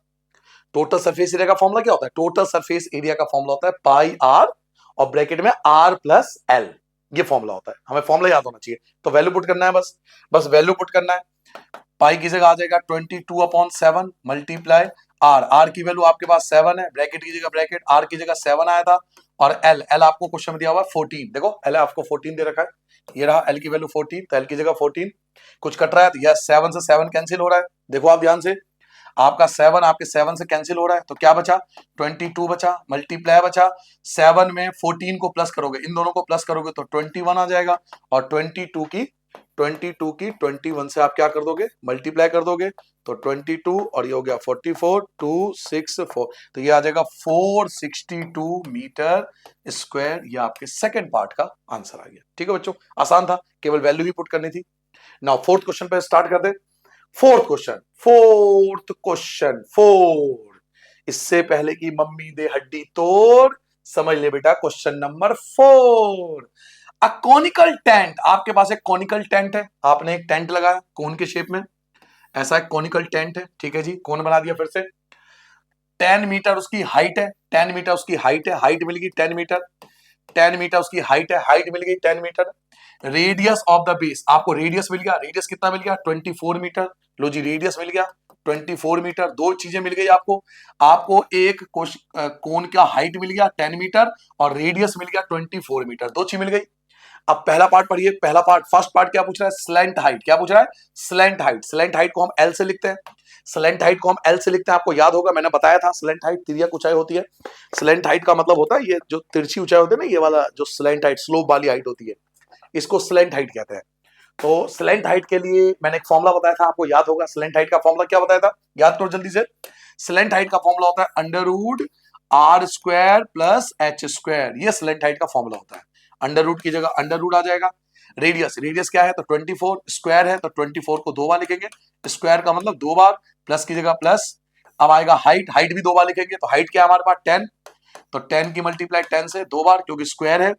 टोटल सरफेस एरिया का फॉर्मूला क्या होता है, टोटल सरफेस एरिया का फॉर्मूला होता है पाई आर और ब्रैकेट में आर प्लस एल, ये फॉर्मूला होता है, हमें फॉर्मूला याद होना चाहिए, तो वैल्यू पुट करना है, बस वैल्यू पुट करना है, पाई की जगह आ जाएगा 22/7 मल्टीप्लाई आर, आर की वैल्यू आपके पास 7 है, ब्रैकेट की जगह ब्रैकेट, आर की जगह 7 आया था, और एल एल आपको क्वेश्चन में दिया हुआ है 14, देखो एल आपको 14 दे रखा है, ये रहा एल की वैल्यू 14, तो एल की जगह 14, कुछ कट रहा है तो यस 7 से 7 कैंसिल हो रहा है, देखो आप ध्यान से, आपका 7 आपके 7 से कैंसिल हो रहा है, तो क्या बचा 22 बचा, मल्टीप्लाई बचा, 7 में 14 को प्लस करोगे, इन दोनों को प्लस करोगे तो 21 आ जाएगा, और 22 की 22 की 21 से आप क्या कर दोगे, मल्टीप्लाई कर दोगे, तो 22 और ये हो गया 44, 264, तो ये आ जाएगा 462 मीटर स्क्वायर। ये आपके सेकंड पार्ट का आंसर आ गया। ठीक है बच्चों, आसान था, केवल वैल्यू ही पुट करनी थी। नाउ फोर्थ क्वेश्चन पे स्टार्ट कर दे। फोर्थ क्वेश्चन, इससे पहले कि मम्मी दे हड्डी तोड़, समझ ले बेटा question number 4। A conical tent, आपके पास एक कॉनिकल टेंट है, आपने एक टेंट लगाया कोन के शेप में, ऐसा एक कॉनिकल टेंट है। ठीक है जी, कोन बना दिया। फिर से 10 मीटर उसकी हाइट है, 10 मीटर उसकी हाइट है, हाइट मिल गई 10 मीटर, 10 मीटर उसकी हाइट है, हाइट मिल गई 10 metre. Radius of the base, आपको रेडियस मिल गया, रेडियस कितना मिल गया 24 मीटर। लो जी, रेडियस मिल गया 24 मीटर। दो चीजें मिल गई आपको, आपको एक कोन का हाइट मिल गया 10 मीटर और रेडियस मिल गया 24 मीटर, दो चीज मिल गई। अब पहला पार्ट पढ़िए, पहला पार्ट, फर्स्ट पार्ट क्या पूछ रहा है, स्लैंट हाइट। क्या पूछ रहा है, स्लैंट हाइट। स्लैंट हाइट को हम एल से लिखते हैं, स्लैंट हाइट को हम एल से लिखते हैं, आपको याद होगा मैंने बताया था, स्लैंट हाइट तिर्यक ऊंचाई होती है। स्लैंट हाइट का मतलब होता है ये जो तिरछी ऊंचाई होती है ना, ये वाला जो स्लैंट हाइट, स्लोप वाली हाइट होती है, इसको स्लैंट हाइट कहते हैं। तो स्लैंट हाइट के लिए मैंने एक फॉर्मूला बताया था, आपको याद होगा। स्लैंट हाइट का फॉर्मूला क्या बताया था, याद करो जल्दी से। स्लैंट हाइट का फॉर्मूला होता है under root R square plus H square, ये स्लैंट हाइट का फॉर्मूला होता है। अंडर रूट की जगह अंडर रूट आ जाएगा। रेडियस, रेडियस क्या है तो 24, स्क्वायर है तो 24 को दो बार लिखेंगे, स्क्वायर का मतलब दो बार, प्लस की जगह प्लस। अब आएगा हाइट, हाइट भी दो बार लिखेंगे, तो हाइट क्या है हमारे पास 10, तो 10 की मल्टीप्लाई 10 से दो बार, क्योंकि स्क्वायर है।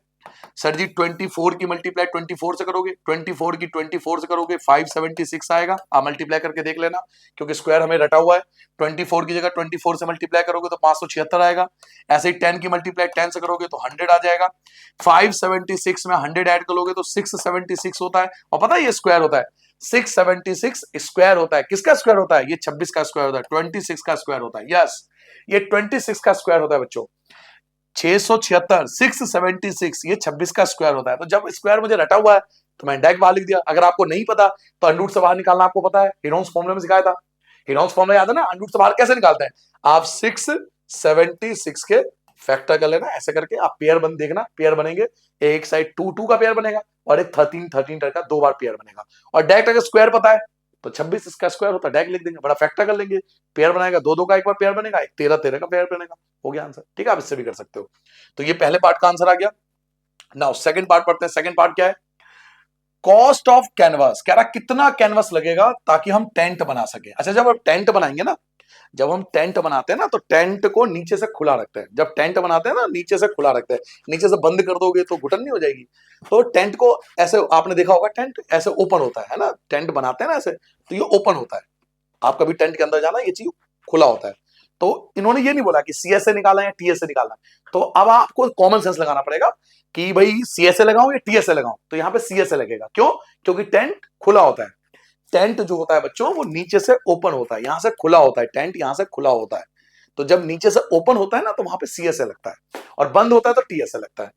सर जी 24 की मल्टीप्लाई 24 से करोगे, 24 की 24 से करोगे 576 आएगा, आप मल्टीप्लाई करके देख लेना, क्योंकि स्क्वायर हमें रटा हुआ है। 24 की जगह 24 से मल्टीप्लाई करोगे तो 576 आएगा। ऐसे ही 10 की मल्टीप्लाई 10 से करोगे तो 100 आ जाएगा। 576 में 100 ऐड करोगे तो 676 होता है, और पता है ये स्क्वायर होता है, 676 स्क्वायर होता है। किसका स्क्वायर होता है, ये 26 का स्क्वायर होता है, 26 का स्क्वायर होता है। यस, ये 26 का स्क्वायर होता है बच्चों। 676, 676, ये 26 का स्क्वायर होता है। तो जब स्क्वायर मुझे रटा हुआ है तो मैं डायरेक्ट बाहर लिख दिया। अगर आपको नहीं पता तो अंडर रूट से बाहर निकालना आपको पता है, हेरोन्स फॉर्मूले में सिखाया था। हेरोन्स फॉर्मूला याद है ना, अंडर रूट से बाहर कैसे निकालते हैं, आप 676 के फैक्टर कर लेना, ऐसे करके आप पेयर बन देखना, पेयर बनेंगे, एक साइड 2 2 का पेयर बनेगा और एक 13 13 का दो बार पेयर बनेगा। और डायरेक्ट अगर स्क्वायर पता है तो 26 इसका स्क्वायर होता है, डायरेक्ट लिख देंगे, बड़ा फैक्टर कर लेंगे, पेयर बनाएगा, दो दो का एक बार पेयर बनेगा, एक 13 13 का पेयर बनेगा, हो गया आंसर। ठीक है, आप इससे भी कर सकते हो। तो ये पहले पार्ट का आंसर आ गया। नाउ सेकंड पार्ट पढ़ते हैं। सेकंड पार्ट क्या है, कॉस्ट ऑफ कैनवास, कह रहा कितना कैनवास लगेगा ताकि हम टेंट बना सके। अच्छा, जब हम टेंट बनाएंगे ना, जब हम टेंट बनाते हैं ना तो टेंट को नीचे से खुला रखते हैं। जब टेंट बनाते हैं ना नीचे से खुला रखते हैं, नीचे से बंद कर दोगे तो घुटन नहीं हो जाएगी। तो टेंट को ऐसे, आपने देखा होगा टेंट ऐसे ओपन होता है ना, टेंट बनाते हैं ना ऐसे, तो ये ओपन होता है। आप कभी टेंट के अंदर जाना, ये चीज खुला होता है। तो इन्होंने ये नहीं बोला कि सीएसए निकाला या टीएसए निकाला, तो अब आपको कॉमन सेंस लगाना पड़ेगा कि भाई सीएसए लगाऊं या टीएसए लगाऊं, तो यहां पे सीएसए लगेगा। क्यों, क्योंकि टेंट खुला होता है। टेंट जो होता है बच्चों वो नीचे से ओपन होता है, यहां से खुला होता है, टेंट यहां से खुला होता है। तो जब नीचे से ओपन होता है ना तो वहां पे सीएसए लगता है, और बंद होता है तो टीएसए लगता है।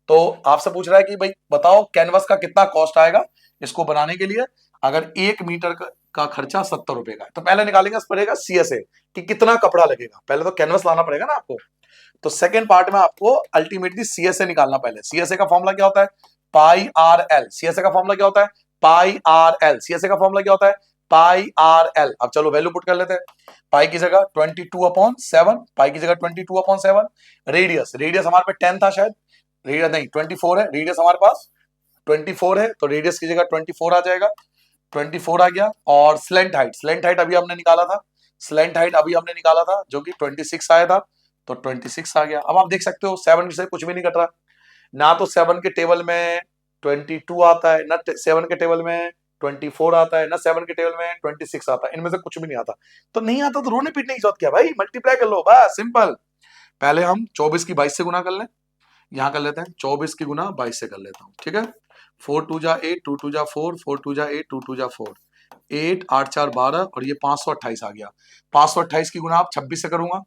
तो आपसे पूछ रहा है कि भाई बताओ कैनवस का कितना कॉस्ट आएगा इसको बनाने के लिए। अगर 1 मीटर का खर्चा 70 रुपए का है, तो पहले निकालेंगे पड़ेगा सीएसए कि कितना कपड़ा लगेगा, पहले तो कैनवस लाना पड़ेगा ना आपको। तो सेकंड पार्ट में आपको अल्टीमेटली सीएसए निकालना। पहले सीएसए का फॉर्मूला क्या होता है, पाई आर एल। सीएसए का फॉर्मूला क्या होता है, पाई आर एल। सीएसए का फॉर्मूला क्या होता है, पाई आर एल। अब चलो वैल्यू पुट कर लेते हैं। पाई की जगह 22/7, पाई की जगह 22/7। रेडियस, रेडियस हमारे पे 10 था शायद, रेडियस नहीं 24 है, रेडियस हमारे पास 24 है, तो रेडियस की जगह 24 आ जाएगा, 24 आ गया। और स्लेंट हाइट, स्लेंट हाइट अभी हमने निकाला था, स्लेंट हाइट अभी हमने निकाला था जो कि 26 आया था, तो 26 आ गया। अब आप देख सकते हो 7 से कुछ भी नहीं कट रहा, ना तो 7 के टेबल में 22 आता है, ना 7 के टेबल में 24 आता है, ना 7 के टेबल में 26 आता है, इनमें से कुछ भी नहीं आता। तो नहीं आता तो रोने पीटने की जरूरत क्या भाई, मल्टीप्लाई कर लो बस, सिंपल। पहले हम 24 की 22 से गुना कर लें, यहां कर लेते हैं 24 की गुना 22 से कर लेता हूं, ठीक है। 4 2 जा 8, 2 2 जा 4, 4 2 जा 8, 2 2 जा 4, 8 8 4 12, और ये 528 आ गया। 528 की गुना आप 26 से करूंगा,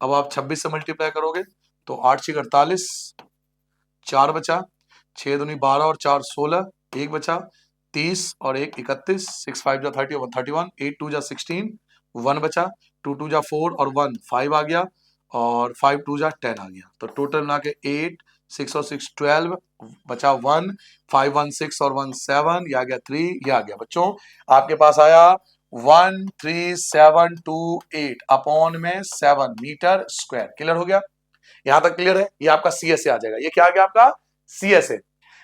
अब आप 26 से मल्टीप्लाई करोगे तो 8 6 48, 4 बचा, 6 दूनी 12 और 4 16, 1 बचा, 30 और 1 31, 6 5 जा 30 और 31, 8 2 जा 16, 1 बचा, 2 2 जा 4 और 1 5 आ गया, और 5 2 जा 10 आ गया। तो टोटल मिला के 8 6 और 6 12, बचा 1, 5 1 6 और 1 7, ये आ गया 3, ये आ गया बच्चों आपके पास आया 13728 अपॉन में 7 मीटर स्क्वायर। क्लियर हो गया? यहां तक क्लियर है? ये आपका सीएसए आ जाएगा। ये क्या आ गया आपका? सीएसए।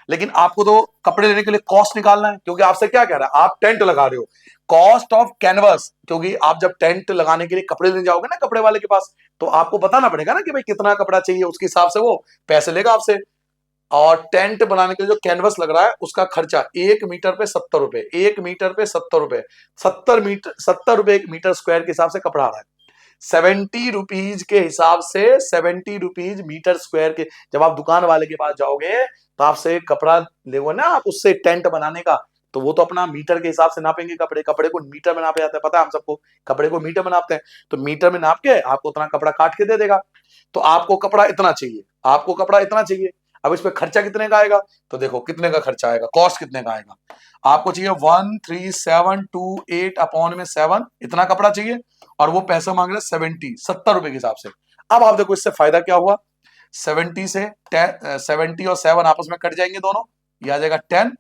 लेकिन आपको तो कपड़े लेने के लिए कॉस्ट निकालना है, क्योंकि आपसे क्या कह रहा है, आप टेंट लगा रहे हो, कॉस्ट ऑफ कैनवस, क्योंकि आप जब टेंट लगाने के लिए कपड़े लेने जाओगे ना कपड़े वाले के पास, तो आपको बताना पड़ेगा ना कि भाई कितना कपड़ा चाहिए, उसके हिसाब से वो पैसे लेगा आपसे। और टेंट बनाने के लिए जो कैनवस लग रहा है उसका खर्चा 1 मीटर पे 70 रुपए, 1 मीटर पे 70 रुपए, 70 मीटर 70 रुपए 1 मीटर स्क्वायर के हिसाब से कपड़ा आ रहा है। 70 रुपीज के हिसाब से 70 रुपीज मीटर स्क्वायर के, जब आप दुकान वाले के पास जाओगे तो आपसे कपड़ा लेगो ना आप उससे टेंट बनाने का, तो वो तो अपना मीटर के हिसाब से नापेंगे कपड़े, कपड़े को मीटर में नापे जाता है, पता है हम सबको, कपड़े को मीटर में नापते हैं, तो मीटर में नाप के आपको उतना कपड़ा काट के दे देगा। तो आपको कपड़ा इतना चाहिए, आपको कपड़ा इतना चाहिए। अब इस पे खर्चा कितने का आएगा, तो देखो कितने का खर्चा आएगा, कॉस्ट कितने का आएगा। आपको चाहिए 13728 अपॉन में 7, इतना कपड़ा चाहिए, और वो पैसा मांग रहे 70 रुपए के हिसाब से। अब आप देखो इससे फायदा क्या हुआ, 70 से 70 और 7 आपस में कट जाएंगे दोनों, ये आ जाएगा 10।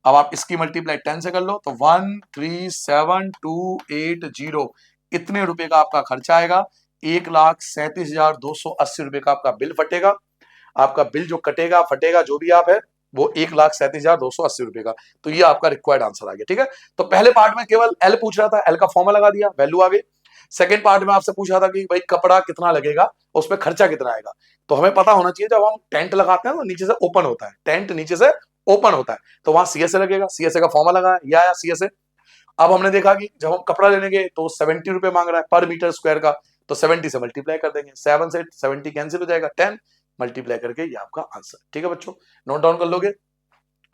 अब आप इसकी मल्टीप्लाई 10 से कर लो, तो 13728 इतने रुपए का आपका खर्चा आएगा। 1,37,280 रुपए का आपका बिल फटेगा। आपका बिल जो कटेगा फटेगा जो भी आप है वो 1,37,280 रुपए का। तो ये आपका रिक्वायर्ड आंसर आ गया। ठीक है, तो पहले पार्ट में केवल एल पूछ रहा था, एल का फॉर्मूला लगा दिया, वैल्यू आ गई। सेकंड पार्ट में आपसे पूछा था कि भाई कपड़ा कितना लगेगा, उसमें खर्चा कितना आएगा। तो हमें पता होना चाहिए जब हम टेंट लगाते हैं तो नीचे से ओपन होता है, टेंट नीचे से ओपन होता है, तो वहां सीएसए लगेगा, सीएसए का फॉर्मूला लगा या आया सीएसए। अब हमने देखा कि जब हम कपड़ा लेने गए तो 70 रुपए मांग रहा है पर मीटर स्क्वायर का, तो 70 से मल्टीप्लाई कर देंगे, 7 से 70 कैंसिल हो जाएगा, 10 मल्टीप्लाई करके ये आपका आंसर। ठीक है बच्चों, नोट डाउन कर लोगे।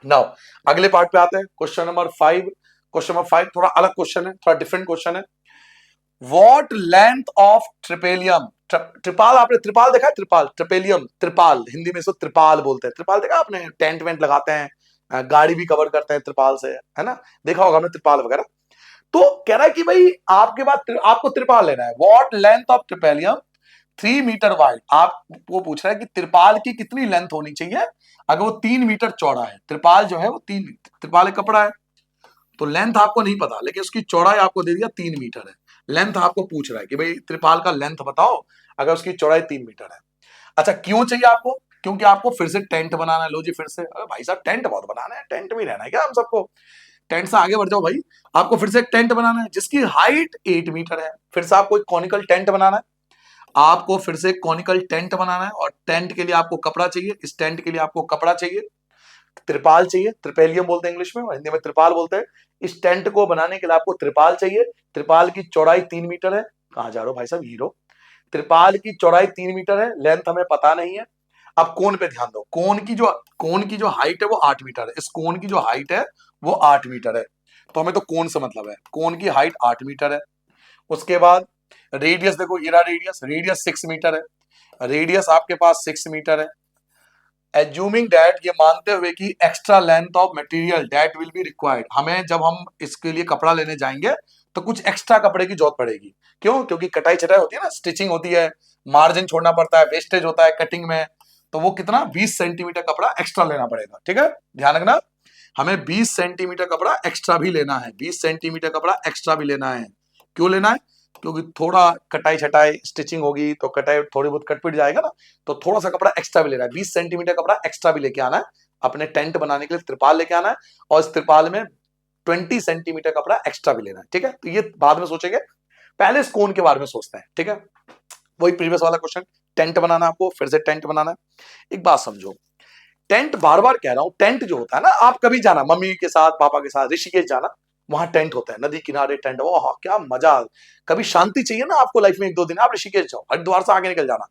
नाउ अगले पार्ट पे आते हैं, क्वेश्चन नंबर 5। क्वेश्चन नंबर 5 थोड़ा अलग क्वेश्चन है, थोड़ा डिफरेंट क्वेश्चन है। व्हाट लेंथ ऑफ ट्रिपेलियम, ट्रिपाल, आपने त्रिपाल देखा है, ट्रिपाल, ट्रिपेलियम, त्रिपाल हिंदी में इसको त्रिपाल बोलते हैं। त्रिपाल देखा आपने, टेंट वेंट लगाते हैं, गाड़ी भी कवर करते हैं त्रिपाल से, है ना, देखा होगा हमने त्रिपाल वगैरह। तो कह रहा है कि भाई आपके पास आपको त्रिपाल लेना है, what length of tarpaulin 3 metre wide. आपको पूछ रहा है कि त्रिपाल की कितनी लेंथ होनी चाहिए अगर वो 3 मीटर चौड़ा है। त्रिपाल जो है वो त्रिपाल एक कपड़ा है, तो लेंथ आपको नहीं पता, लेकिन उसकी चौड़ाई आपको दे दिया 3 मीटर है। लेंथ आपको पूछ रहा है कि भाई त्रिपाल का लेंथ बताओ अगर उसकी चौड़ाई 3 मीटर है। अच्छा क्यों चाहिए आपको, क्योंकि आपको फिर से टेंट बनाना है। लो जी फिर से, अरे भाई साहब टेंट बहुत बनाना है, टेंट में ही रहना है क्या हम सबको, टेंट से आगे बढ़ जाओ भाई। आपको फिर से एक टेंट बनाना है जिसकी हाइट 8 मीटर है, फिर से आपको एक कॉनिकल टेंट बनाना है, आपको फिर से कॉनिकल टेंट बनाना है, और टेंट के लिए आपको कपड़ा चाहिए, इस टेंट के लिए आपको कपड़ा चाहिए, त्रिपाल चाहिए, त्रिपेलियम बोलते हैं इंग्लिश में और हिंदी में त्रिपाल बोलते हैं। इस टेंट को बनाने के लिए आपको त्रिपाल चाहिए। त्रिपाल की चौड़ाई 3 मीटर है, कहां जा रहे हो भाई साहब हीरो, त्रिपाल की चौड़ाई 3 मीटर है, लेंथ हमें पता नहीं है। अब कोन पे ध्यान दो, कोन की जो हाइट है वो 8 मीटर है, इस कोन की जो हाइट है वो 8 मीटर है, तो हमें तो कोन से मतलब है, कोन की हाइट 8 मीटर है। उसके बाद रेडियस देखो, ये रहा रेडियस, रेडियस 6 मीटर है, रेडियस आपके पास 6 मीटर है। एज्यूमिंग दैट, ये मानते हुए कि extra length of material that will be required, हमें जब हम इसके लिए कपड़ा लेने जाएंगे तो कुछ एक्स्ट्रा कपड़े की जरूरत पड़ेगी। क्यों, क्योंकि कटाई छटाई होती है ना, स्टिचिंग होती है, मार्जिन छोड़ना पड़ता है, वेस्टेज होता है कटिंग में, तो वो कितना 20 सेंटीमीटर कपड़ा एक्स्ट्रा लेना पड़ेगा। ठीक है, ध्यान रखना, हमें 20 सेंटीमीटर कपड़ा एक्स्ट्रा भी लेना है, 20 सेंटीमीटर कपड़ा एक्स्ट्रा भी लेना है। क्यों लेना है, क्योंकि थोड़ा कटाई छटाई स्टिचिंग होगी तो कटाई थोड़ी बहुत कट पिट जाएगा ना, तो थोड़ा सा कपड़ा एक्स्ट्रा भी लेना है, 20 सेंटीमीटर कपड़ा एक्स्ट्रा भी लेके आना है, अपने टेंट बनाने के लिए त्रिपाल लेके आना है, और इस त्रिपाल में 20 सेंटीमीटर कपड़ा एक्स्ट्रा भी लेना है। ठीक है, तो ये बाद में सोचेंगे, पहले इस कोन के बारे में सोचते हैं। ठीक है, वही प्रीवियस वाला क्वेश्चन, टेंट बनाना, आपको फिर से टेंट बनाना है। एक बात समझो, टेंट बार बार कह रहा हूं, टेंट जो होता है ना, आप कभी जाना मम्मी के साथ पापा के साथ ऋषिकेश जाना, वहां टेंट होता है, नदी किनारे टेंट, ओह क्या मजा। कभी शांति चाहिए ना आपको लाइफ में, 1-2 दिन आप ऋषिकेश जाओ, हरिद्वार से आगे निकल जाना,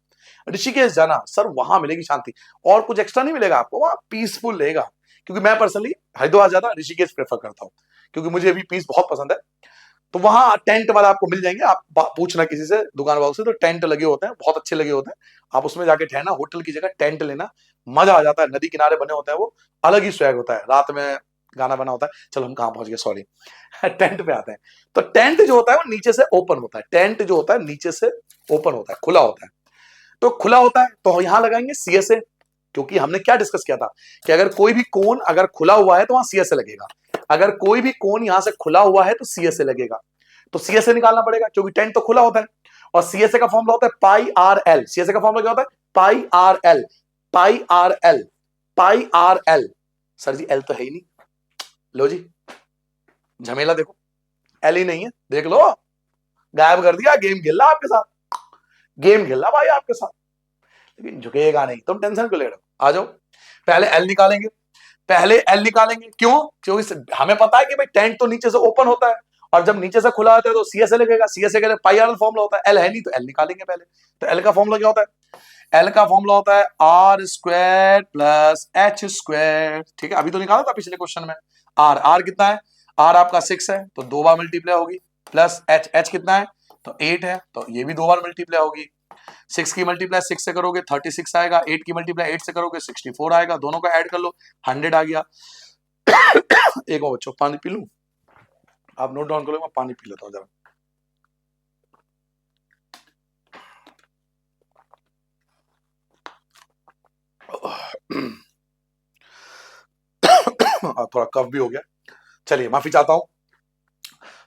ऋषिकेश जाना, सर वहां मिलेगी शांति, और कुछ एक्स्ट्रा नहीं मिलेगा आपको, वहां पीसफुल रहेगा। क्योंकि मैं पर्सनली हरिद्वार ज्यादा ऋषिकेश प्रेफर करता हूँ, क्योंकि मुझे भी पीस बहुत पसंद है। तो वहां टेंट वाला आपको मिल जाएंगे, आप पूछना किसी से दुकान वालों से, तो टेंट लगे होते हैं, बहुत अच्छे लगे होते हैं, आप उसमें जाके ठहरना, होटल की जगह टेंट लेना, मजा आ जाता है, नदी किनारे बने होते हैं, वो अलग ही स्वैग होता है, रात में गाना बना होता है। चलो हम कहां पहुंच गए, सॉरी टेंट पे आते हैं। तो टेंट जो होता है वो नीचे से ओपन होता है, टेंट जो होता है नीचे से ओपन होता है, खुला होता है। तो खुला होता है तो यहां लगाएंगे सीएसए, क्योंकि हमने क्या डिस्कस किया था कि अगर कोई भी कोण अगर खुला हुआ है तो वहां सीएसए लगेगा, अगर कोई भी कोण यहां से खुला हुआ है तो सीएसए लगेगा, तो सीएसए निकालना पड़ेगा क्योंकि टेंट तो खुला होता है। और सीएसए का फॉर्मूला होता है पाई आर एल। सीएसए का फॉर्मूला क्या होता है? Pi r l, pi r l, pi r l. Sir ji L तो है ही नहीं, लो जी झमेला देखो, एल ही नहीं है, देख लो, गायब कर दिया, गेम खेल रहा आपके साथ, गेम खेल रहा भाई आपके साथ, लेकिन झुकेगा नहीं, तुम टेंशन क्यों ले रहे हो? आ जाओ, पहले एल निकालेंगे, पहले एल निकालेंगे, क्यों? क्योंकि हमें पता है कि भाई टेंट तो नीचे से ओपन होता है, और जब नीचे से खुला होता है तो सीएसए लगेगा, सीएसए के लिए पाई आर एल फॉर्मूला होता है, एल है नहीं तो एल निकालेंगे पहले। तो एल का फॉर्मूला क्या होता है? एल का फॉर्मूला होता है R square plus H square, ठीक है, अभी तो निकाला था पिछले क्वेश्चन में। आर, आर कितना है? आर आपका 6 है तो 2 बार मल्टीप्लाई होगी, प्लस एच, एच कितना है? तो 8 है तो ये भी 2 बार मल्टीप्लाई होगी। 6 की मल्टीप्लाई 6 से करोगे 36 आएगा, 8 की मल्टीप्लाई 8 से करोगे 64 आएगा, दोनों का ऐड कर लो 100 आ गया। एक और बच्चों पानी पी लूं, आप नोट डाउन करो, मैं पानी पी लेता हूं जरा। थोड़ा कफ भी हो गया, चलिए माफी चाहता हूं।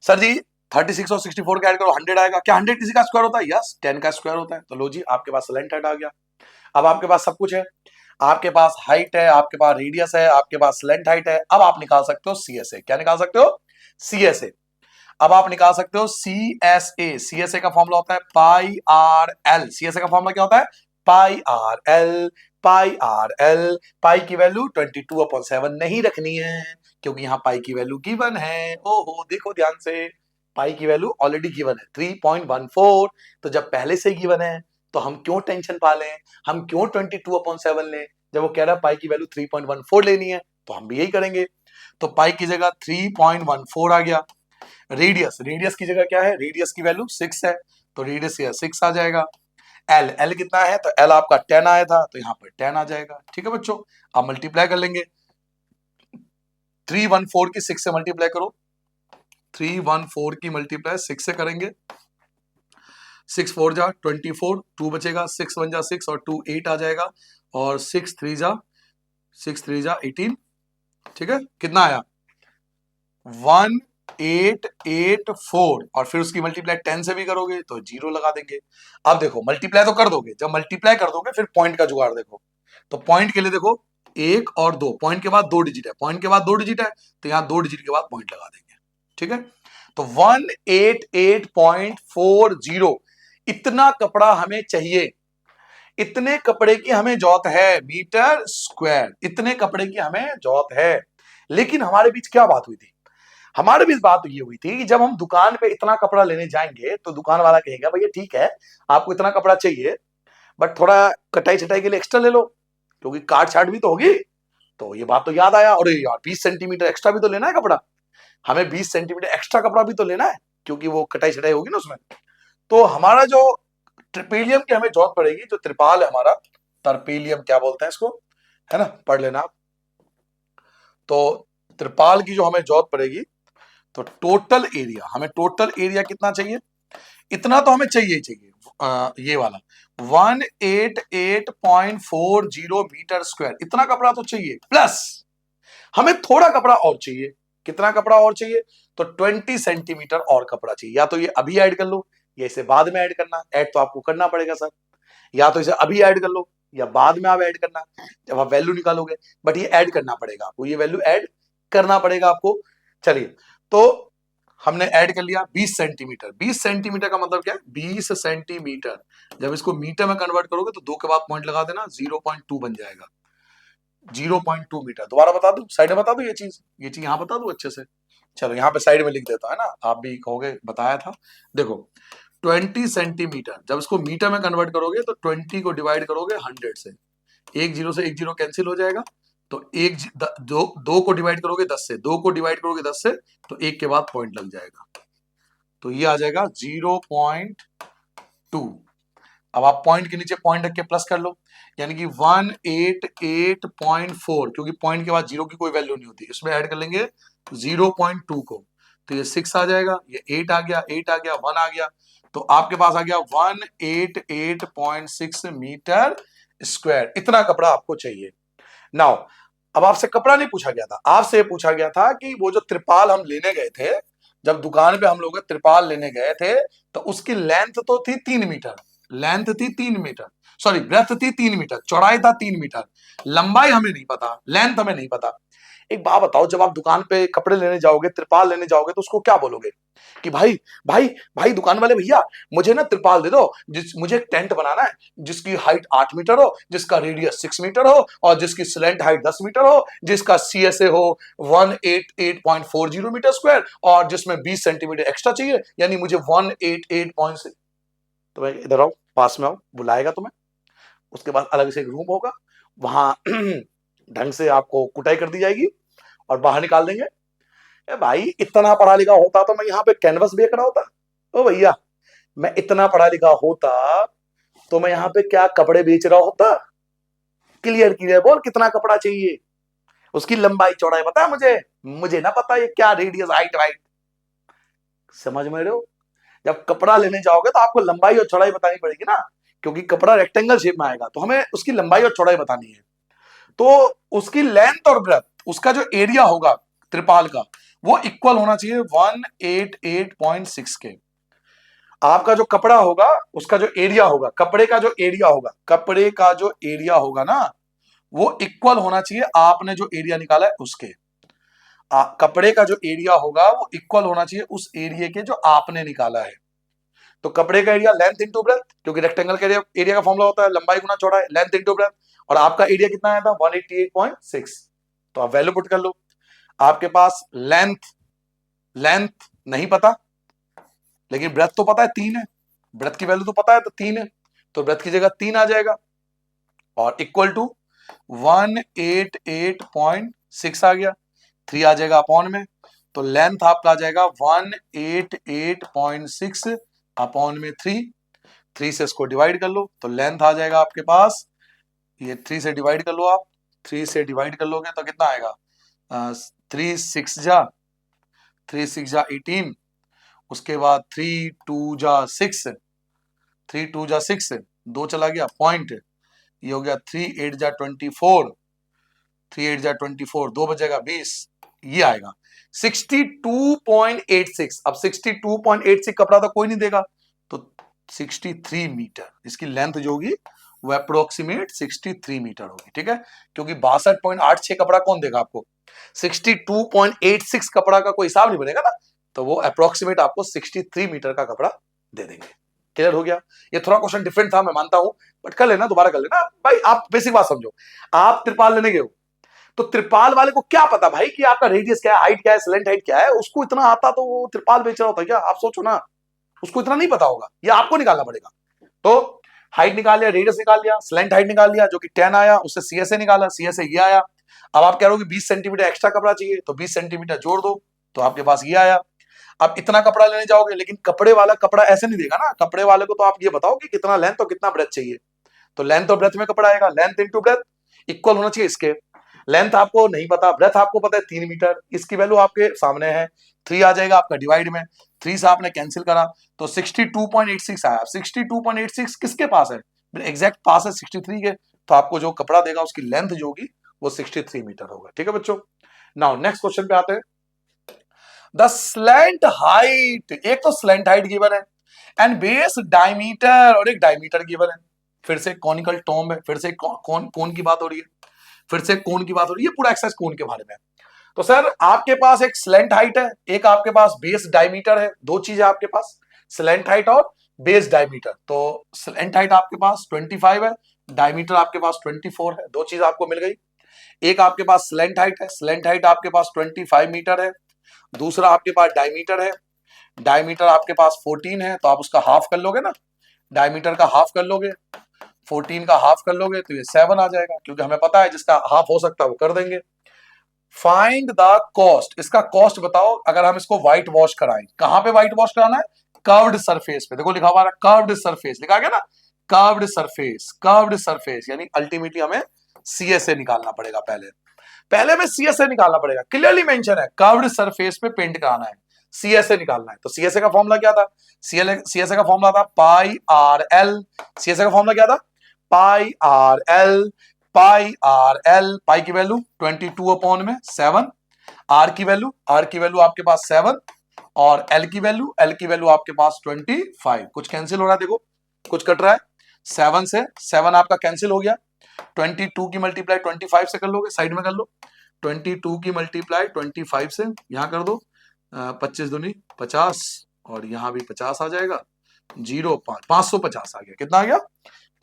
सर जी 36 और 64 का ऐड करो 100 आएगा, क्या 100 किसी का स्क्वायर होता है? यस, 10 का स्क्वायर होता है। तो लो जी आपके पास लेंथ हाइट आ गया, अब आपके पास सब कुछ है, आपके पास हाइट है, आपके पास रेडियस है, आपके पास लेंथ हाइट है। अब आप निकाल सकते हो सीएसए, क्या निकाल सकते हो? सीएसए। अब आप निकाल सकते हो सीएसए, सीएसए का फॉर्मूला होता है पाई आर एल। सीएसए का फॉर्मूला क्या होता है? Pi r l, pi r l. पाई की वैल्यू 22/7 नहीं रखनी है क्योंकि यहाँ पाई की वैल्यू गिवन है। ओहो देखो ध्यान से, पाई की वैल्यू ऑलरेडी गिवन है 3.14, तो जब पहले से गिवन है तो हम क्यों टेंशन पा लें, हम क्यों 22/7 लें? जब वो कह रहा है पाई की वैल्यू 3.14 लेनी है तो हम भी यही करेंगे। तो पाई की जगह 3.14 आ गया। रेडियस, रेडियस की जगह क्या है? रेडियस की वैल्यू 6 है तो रेडियस 6 आ जाएगा। एल, एल कितना है? तो एल आपका 10 आया था तो यहाँ पर 10 आ जाएगा। ठीक है बच्चों, आप मल्टीप्लाई कर लेंगे, 314 की 6 से मल्टीप्लाई करो, 314 की मल्टीप्लाई 6 से करेंगे, 6 4 जा 24, 2 बचेगा, 6 1 जा 6 और 2 8 आ जाएगा, और 6 3 जा 18। ठीक है, कितना आया? 1884, और फिर उसकी मल्टीप्लाई 10 से भी करोगे तो 0 लगा देंगे। अब देखो मल्टीप्लाई तो कर दोगे, जब मल्टीप्लाई कर दोगे फिर पॉइंट का जुगाड़ देखो। तो पॉइंट के लिए देखो 1 और 2, पॉइंट के बाद 2 डिजिट है, पॉइंट के बाद 2 डिजिट है तो यहाँ 2 डिजिट के बाद पॉइंट लगा देंगे। ठीक है, तो 188.40, इतना कपड़ा हमें चाहिए, इतने कपड़े की हमें जरूरत है, मीटर स्क्वायर, इतने कपड़े की हमें जरूरत है। लेकिन हमारे बीच क्या बात हुई थी? हमारे बीच बात ये हुई थी कि जब हम दुकान पे इतना कपड़ा लेने जाएंगे तो दुकान वाला कहेगा भैया ठीक है आपको इतना कपड़ा चाहिए, बट थोड़ा कटाई छटाई के लिए एक्स्ट्रा ले लो क्योंकि काट छाट भी तो होगी। तो ये बात तो याद आया, अरे यार 20 सेंटीमीटर एक्स्ट्रा भी तो लेना है कपड़ा, हमें 20 सेंटीमीटर एक्स्ट्रा कपड़ा भी तो लेना है क्योंकि वो कटाई छटाई होगी ना उसमें। तो हमारा जो ट्रिपेलियम की हमें जरूरत पड़ेगी, जो त्रिपाल है हमारा, टर्पेलियम क्या बोलते हैं इसको, है ना, पढ़ लेना आप। तो त्रिपाल की जो हमें जरूरत पड़ेगी, तो टोटल एरिया, हमें टोटल एरिया कितना चाहिए? इतना तो हमें चाहिए ही चाहिए, ये वाला 188.40 मीटर स्क्वायर, इतना कपड़ा तो चाहिए, प्लस हमें थोड़ा कपड़ा और चाहिए। कितना कपड़ा और चाहिए? तो 20 सेंटीमीटर और कपड़ा चाहिए। या तो ये अभी ऐड कर लो या इसे बाद में ऐड करना, ऐड तो आपको करना पड़ेगा सर, या तो इसे अभी ऐड कर लो या बाद में आप ऐड करना जब आप वैल्यू निकालोगे, बट ये ऐड करना पड़ेगा आपको, ये वैल्यू ऐड करना पड़ेगा आपको। चलिए, तो हमने ऐड कर लिया 20 सेंटीमीटर। 20 सेंटीमीटर का मतलब क्या है? 20 सेंटीमीटर, जब इसको मीटर में कन्वर्ट करोगे तो 2 के बाद पॉइंट लगा देना, 0.2 बन जाएगा, 0.2 मीटर। दोबारा बता दूं, साइड में बता दूं, ये चीज यहां बता दूं अच्छे से। चलो यहाँ पे साइड में लिख देता है ना, आप भी कहोगे बताया था। देखो 20 सेंटीमीटर, जब इसको मीटर में कन्वर्ट करोगे तो 20 को डिवाइड करोगे 100 से, एक जीरो से एक जीरो कैंसिल हो जाएगा, तो दो को डिवाइड करोगे 10 से, 2 को डिवाइड करोगे 10 से, तो एक के बाद पॉइंट लग जाएगा, तो ये आ जाएगा 0.2। अब आप पॉइंट के नीचे पॉइंट रख के प्लस कर लो, यानी कि 188.4, क्योंकि पॉइंट के बाद जीरो की कोई वैल्यू नहीं होती, इसमें ऐड कर लेंगे 0.2 को, तो ये 6 आ जाएगा, ये 8 आ गया, 8 आ गया, 1 आ गया, तो आपके पास आ गया 188.6 मीटर स्क्वायर, इतना कपड़ा आपको चाहिए। नाउ अब आपसे कपड़ा नहीं पूछा गया था, आपसे ये पूछा गया था कि वो जो त्रिपाल हम लेने गए थे, जब दुकान पे हम लोग त्रिपाल लेने गए थे, तो उसकी लेंथ तो थी 3 मीटर, लेंथ थी 3 मीटर, सॉरी ब्रेथ थी 3 मीटर, चौड़ाई था 3 मीटर, लंबाई हमें नहीं पता, लेंथ हमें नहीं पता। एक बात बताओ, जब आप दुकान पे कपड़े लेने जाओगे, त्रिपाल लेने जाओगे, तो उसको क्या बोलोगे कि भाई भाई भाई दुकान वाले भैया, मुझे ना त्रिपाल दे दो, मुझे एक टेंट बनाना है जिसकी हाइट 8 मीटर हो, जिसका रेडियस 6 मीटर हो, और जिसकी स्लैंट हाइट 10 मीटर हो, जिसका सीएसए हो 188.40 मीटर स्क्वायर, और जिसमें 20 सेंटीमीटर एक्स्ट्रा चाहिए, यानी मुझे 188.6। तो भाई इधर आओ, पास में आओ, बुलाएगा तुम्हें, उसके बाद अलग से एक रूम होगा, वहां ढंग से आपको कुटाई कर दी जाएगी और बाहर निकाल देंगे। ए भाई, इतना पढ़ा लिखा होता तो मैं यहाँ पे कैनवस बेच रहा होता। ओ भैया, मैं इतना पढ़ा लिखा होता तो मैं यहाँ पे क्या कपड़े बेच रहा होता। क्लियर क्लियर बोल, कितना कपड़ा चाहिए, उसकी लंबाई चौड़ाई पता है मुझे, मुझे ना पता ये क्या रेडियस हाइट वाइट। समझ में रहे हो? जब कपड़ा लेने जाओगे तो आपको लंबाई और चौड़ाई बतानी पड़ेगी ना, क्योंकि कपड़ा रेक्टेंगल शेप में आएगा, तो हमें उसकी लंबाई और चौड़ाई बतानी है। तो उसकी लेंथ और ब्रेथ, उसका जो एरिया होगा त्रिपाल का, वो इक्वल होना चाहिए 188.6 के। आपका जो कपड़ा होगा, उसका जो एरिया होगा, कपड़े का जो एरिया होगा, कपड़े का जो एरिया होगा ना, वो इक्वल होना चाहिए आपने जो एरिया निकाला है उसके। कपड़े का जो एरिया होगा वो इक्वल होना चाहिए उस एरिया के जो आपने निकाला है। तो कपड़े का एरिया लेंथ इंटू ब्रेथ, क्योंकि रेक्टेंगल का एरिया का फॉर्मूला होता है लंबाई गुना चौड़ाई, लेंथ इंटू ब्रेथ, और आपका एरिया कितना आया था 188.6। तो आप वैल्यू पुट कर लो। आपके पास लेंथ लेंथ नहीं पता, लेकिन ब्रेथ तो पता है 3 है, ब्रेथ की वैल्यू तो पता है, तो 3 है, तो ब्रेथ की जगह 3 आ जाएगा, और इक्वल टू 188.6 आ गया, 3 आ जाएगा अपॉन में, तो लेंथ आपका आ जाएगा 188.6 अपॉन में 3 से इसको डिवाइड कर लो, तो लेंथ आ जाएगा आपके पास, ये 3 से डिवाइड कर लो आप, 3 से डिवाइड कर लोगे तो कितना आएगा, 3 6 जा उसके बाद 3 2 जा 6, 3 2 जा 6, 2 चला गया पॉइंट, ये हो गया 3 8 जा 24, 3 8 जा 24, 2 बचेगा 20, ये आएगा 62.86। अब 62.86 कपड़ा तो कोई नहीं देगा, तो 63 मीटर इसकी लेंथ जो होगी वो अप्रोक्सीमेट 63 मीटर होगी। ठीक है, क्योंकि 62.86 कपड़ा कौन देगा आपको, 62.86 कपड़ा का कोई हिसाब नहीं बनेगा ना, तो वो अप्रोक्सीमेट आपको 63 मीटर का कपड़ा दे देंगे। क्लियर हो गया? ये थोड़ा क्वेश्चन डिफरेंट था, मैं मानता हूं, बट कर लेना, दोबारा कर लेना भाई। आप बेसिक बात समझो, आप त्रिपाल लेने गए हो, तो त्रिपाल वाले को क्या पता भाई कि आपका रेडियस क्या है, हाइट क्या है, स्लेंट हाइट क्या है, उसको इतना आता तो वो त्रिपाल बेच रहा होता क्या? आप सोचो ना, उसको इतना नहीं पता होगा, ये आपको निकालना पड़ेगा। तो हाइट निकाल लिया, रेडियस निकाल लिया, स्लेंट हाइट निकाल लिया जो कि 10 आया, उससे सीएसए निकाला, सीएसए ये आया। अब आप कह रहे हो कि 20 सेंटीमीटर एक्स्ट्रा कपड़ा चाहिए, तो 20 सेंटीमीटर जोड़ दो, तो आपके पास ये आया। अब इतना कपड़ा लेने जाओगे, लेकिन कपड़े वाला कपड़ा ऐसे नहीं देगा ना, कपड़े वाले को तो आप ये बताओ कि कितना लेंथ और कितना ब्रेथ चाहिए, तो लेंथ और ब्रेथ में कपड़ा आएगा, लेंथ इंटू ब्रेथ इक्वल होना चाहिए इसके। लेंथ आपको नहीं पता, ब्रेथ आपको पता है 3 मीटर, इसकी वैल्यू आपके सामने है, 3 आ जाएगा आपका डिवाइड में, 3 से आपने कैंसिल करा तो 62.86 आया। 62.86 किसके पास है, एग्जैक्ट पास है 63 के, तो आपको जो कपड़ा देगा उसकी लेंथ जो होगी वो 63 मीटर होगा। ठीक है बच्चों, नाउ नेक्स्ट क्वेश्चन पे आते हैं। द स्लैंट हाइट, एक तो स्लैंट हाइट गिवन है, एंड बेस डायमीटर, और एक डायमीटर गिवन है। फिर से कॉनिकल टॉम है, फिर से कोन की बात हो रही है, फिर से कोन की बात हो रही है, पूरा एक्सरसाइज कोन के बारे में। तो सर आपके पास एक स्लैंट हाइट है, एक आपके पास बेस डायमीटर है, दो चीज है आपके पास, स्लैंट हाइट और बेस डायमीटर। तो स्लैंट हाइट आपके पास 25 है, डायमीटर आपके पास 24 है, दो चीज आपको मिल गई। एक आपके पास स्लैंट हाइट है, स्लैंट हाइट आपके पास 25 मीटर है, दूसरा आपके पास डायमीटर है, डायमीटर आपके पास 14 है, तो आप उसका हाफ कर लोगे ना, डायमीटर का हाफ कर लोगे, 14 का हाफ कर लोगे तो ये 7 आ जाएगा, क्योंकि हमें पता है जिसका हाफ हो सकता है वो कर देंगे। फाइंड द कॉस्ट, इसका कॉस्ट बताओ अगर हम इसको व्हाइट वॉश कराएं। कहां पे व्हाइट वॉश कराना है, कर्व्ड सरफेस पे, देखो लिखा हुआ है कर्व्ड सरफेस, लिखा गया ना, कर्व्ड सरफेस, कर्व्ड सरफेस, यानी अल्टीमेटली हमें सीएसए निकालना पड़ेगा, पहले पहले में सीएसए निकालना पड़ेगा, क्लियरली मेंशन है कर्व्ड सरफेस पे पेंट कराना है, सीएसए निकालना है। तो सीएसए का फॉर्मूला क्या था, सीएसए का फॉर्मूला था पाई आर एल, सीएसए का फॉर्मूला क्या था पाई की वैल्यू 22 अपॉन में 7, आर की वैल्यू आपके पास 7, और एल की वैल्यू आपके पास 25। कुछ कैंसिल हो रहा है, देखो कुछ कट रहा है, 7 से 7 आपका कैंसिल हो गया, 22 की मल्टीप्लाई 25 से कर लोगे, साइड में कर लो, 22 की मल्टीप्लाई 25 से यहां कर दो, 25 दूनी 50, और यहां भी 50 आ जाएगा, 05 550 आ गया, कितना आ गया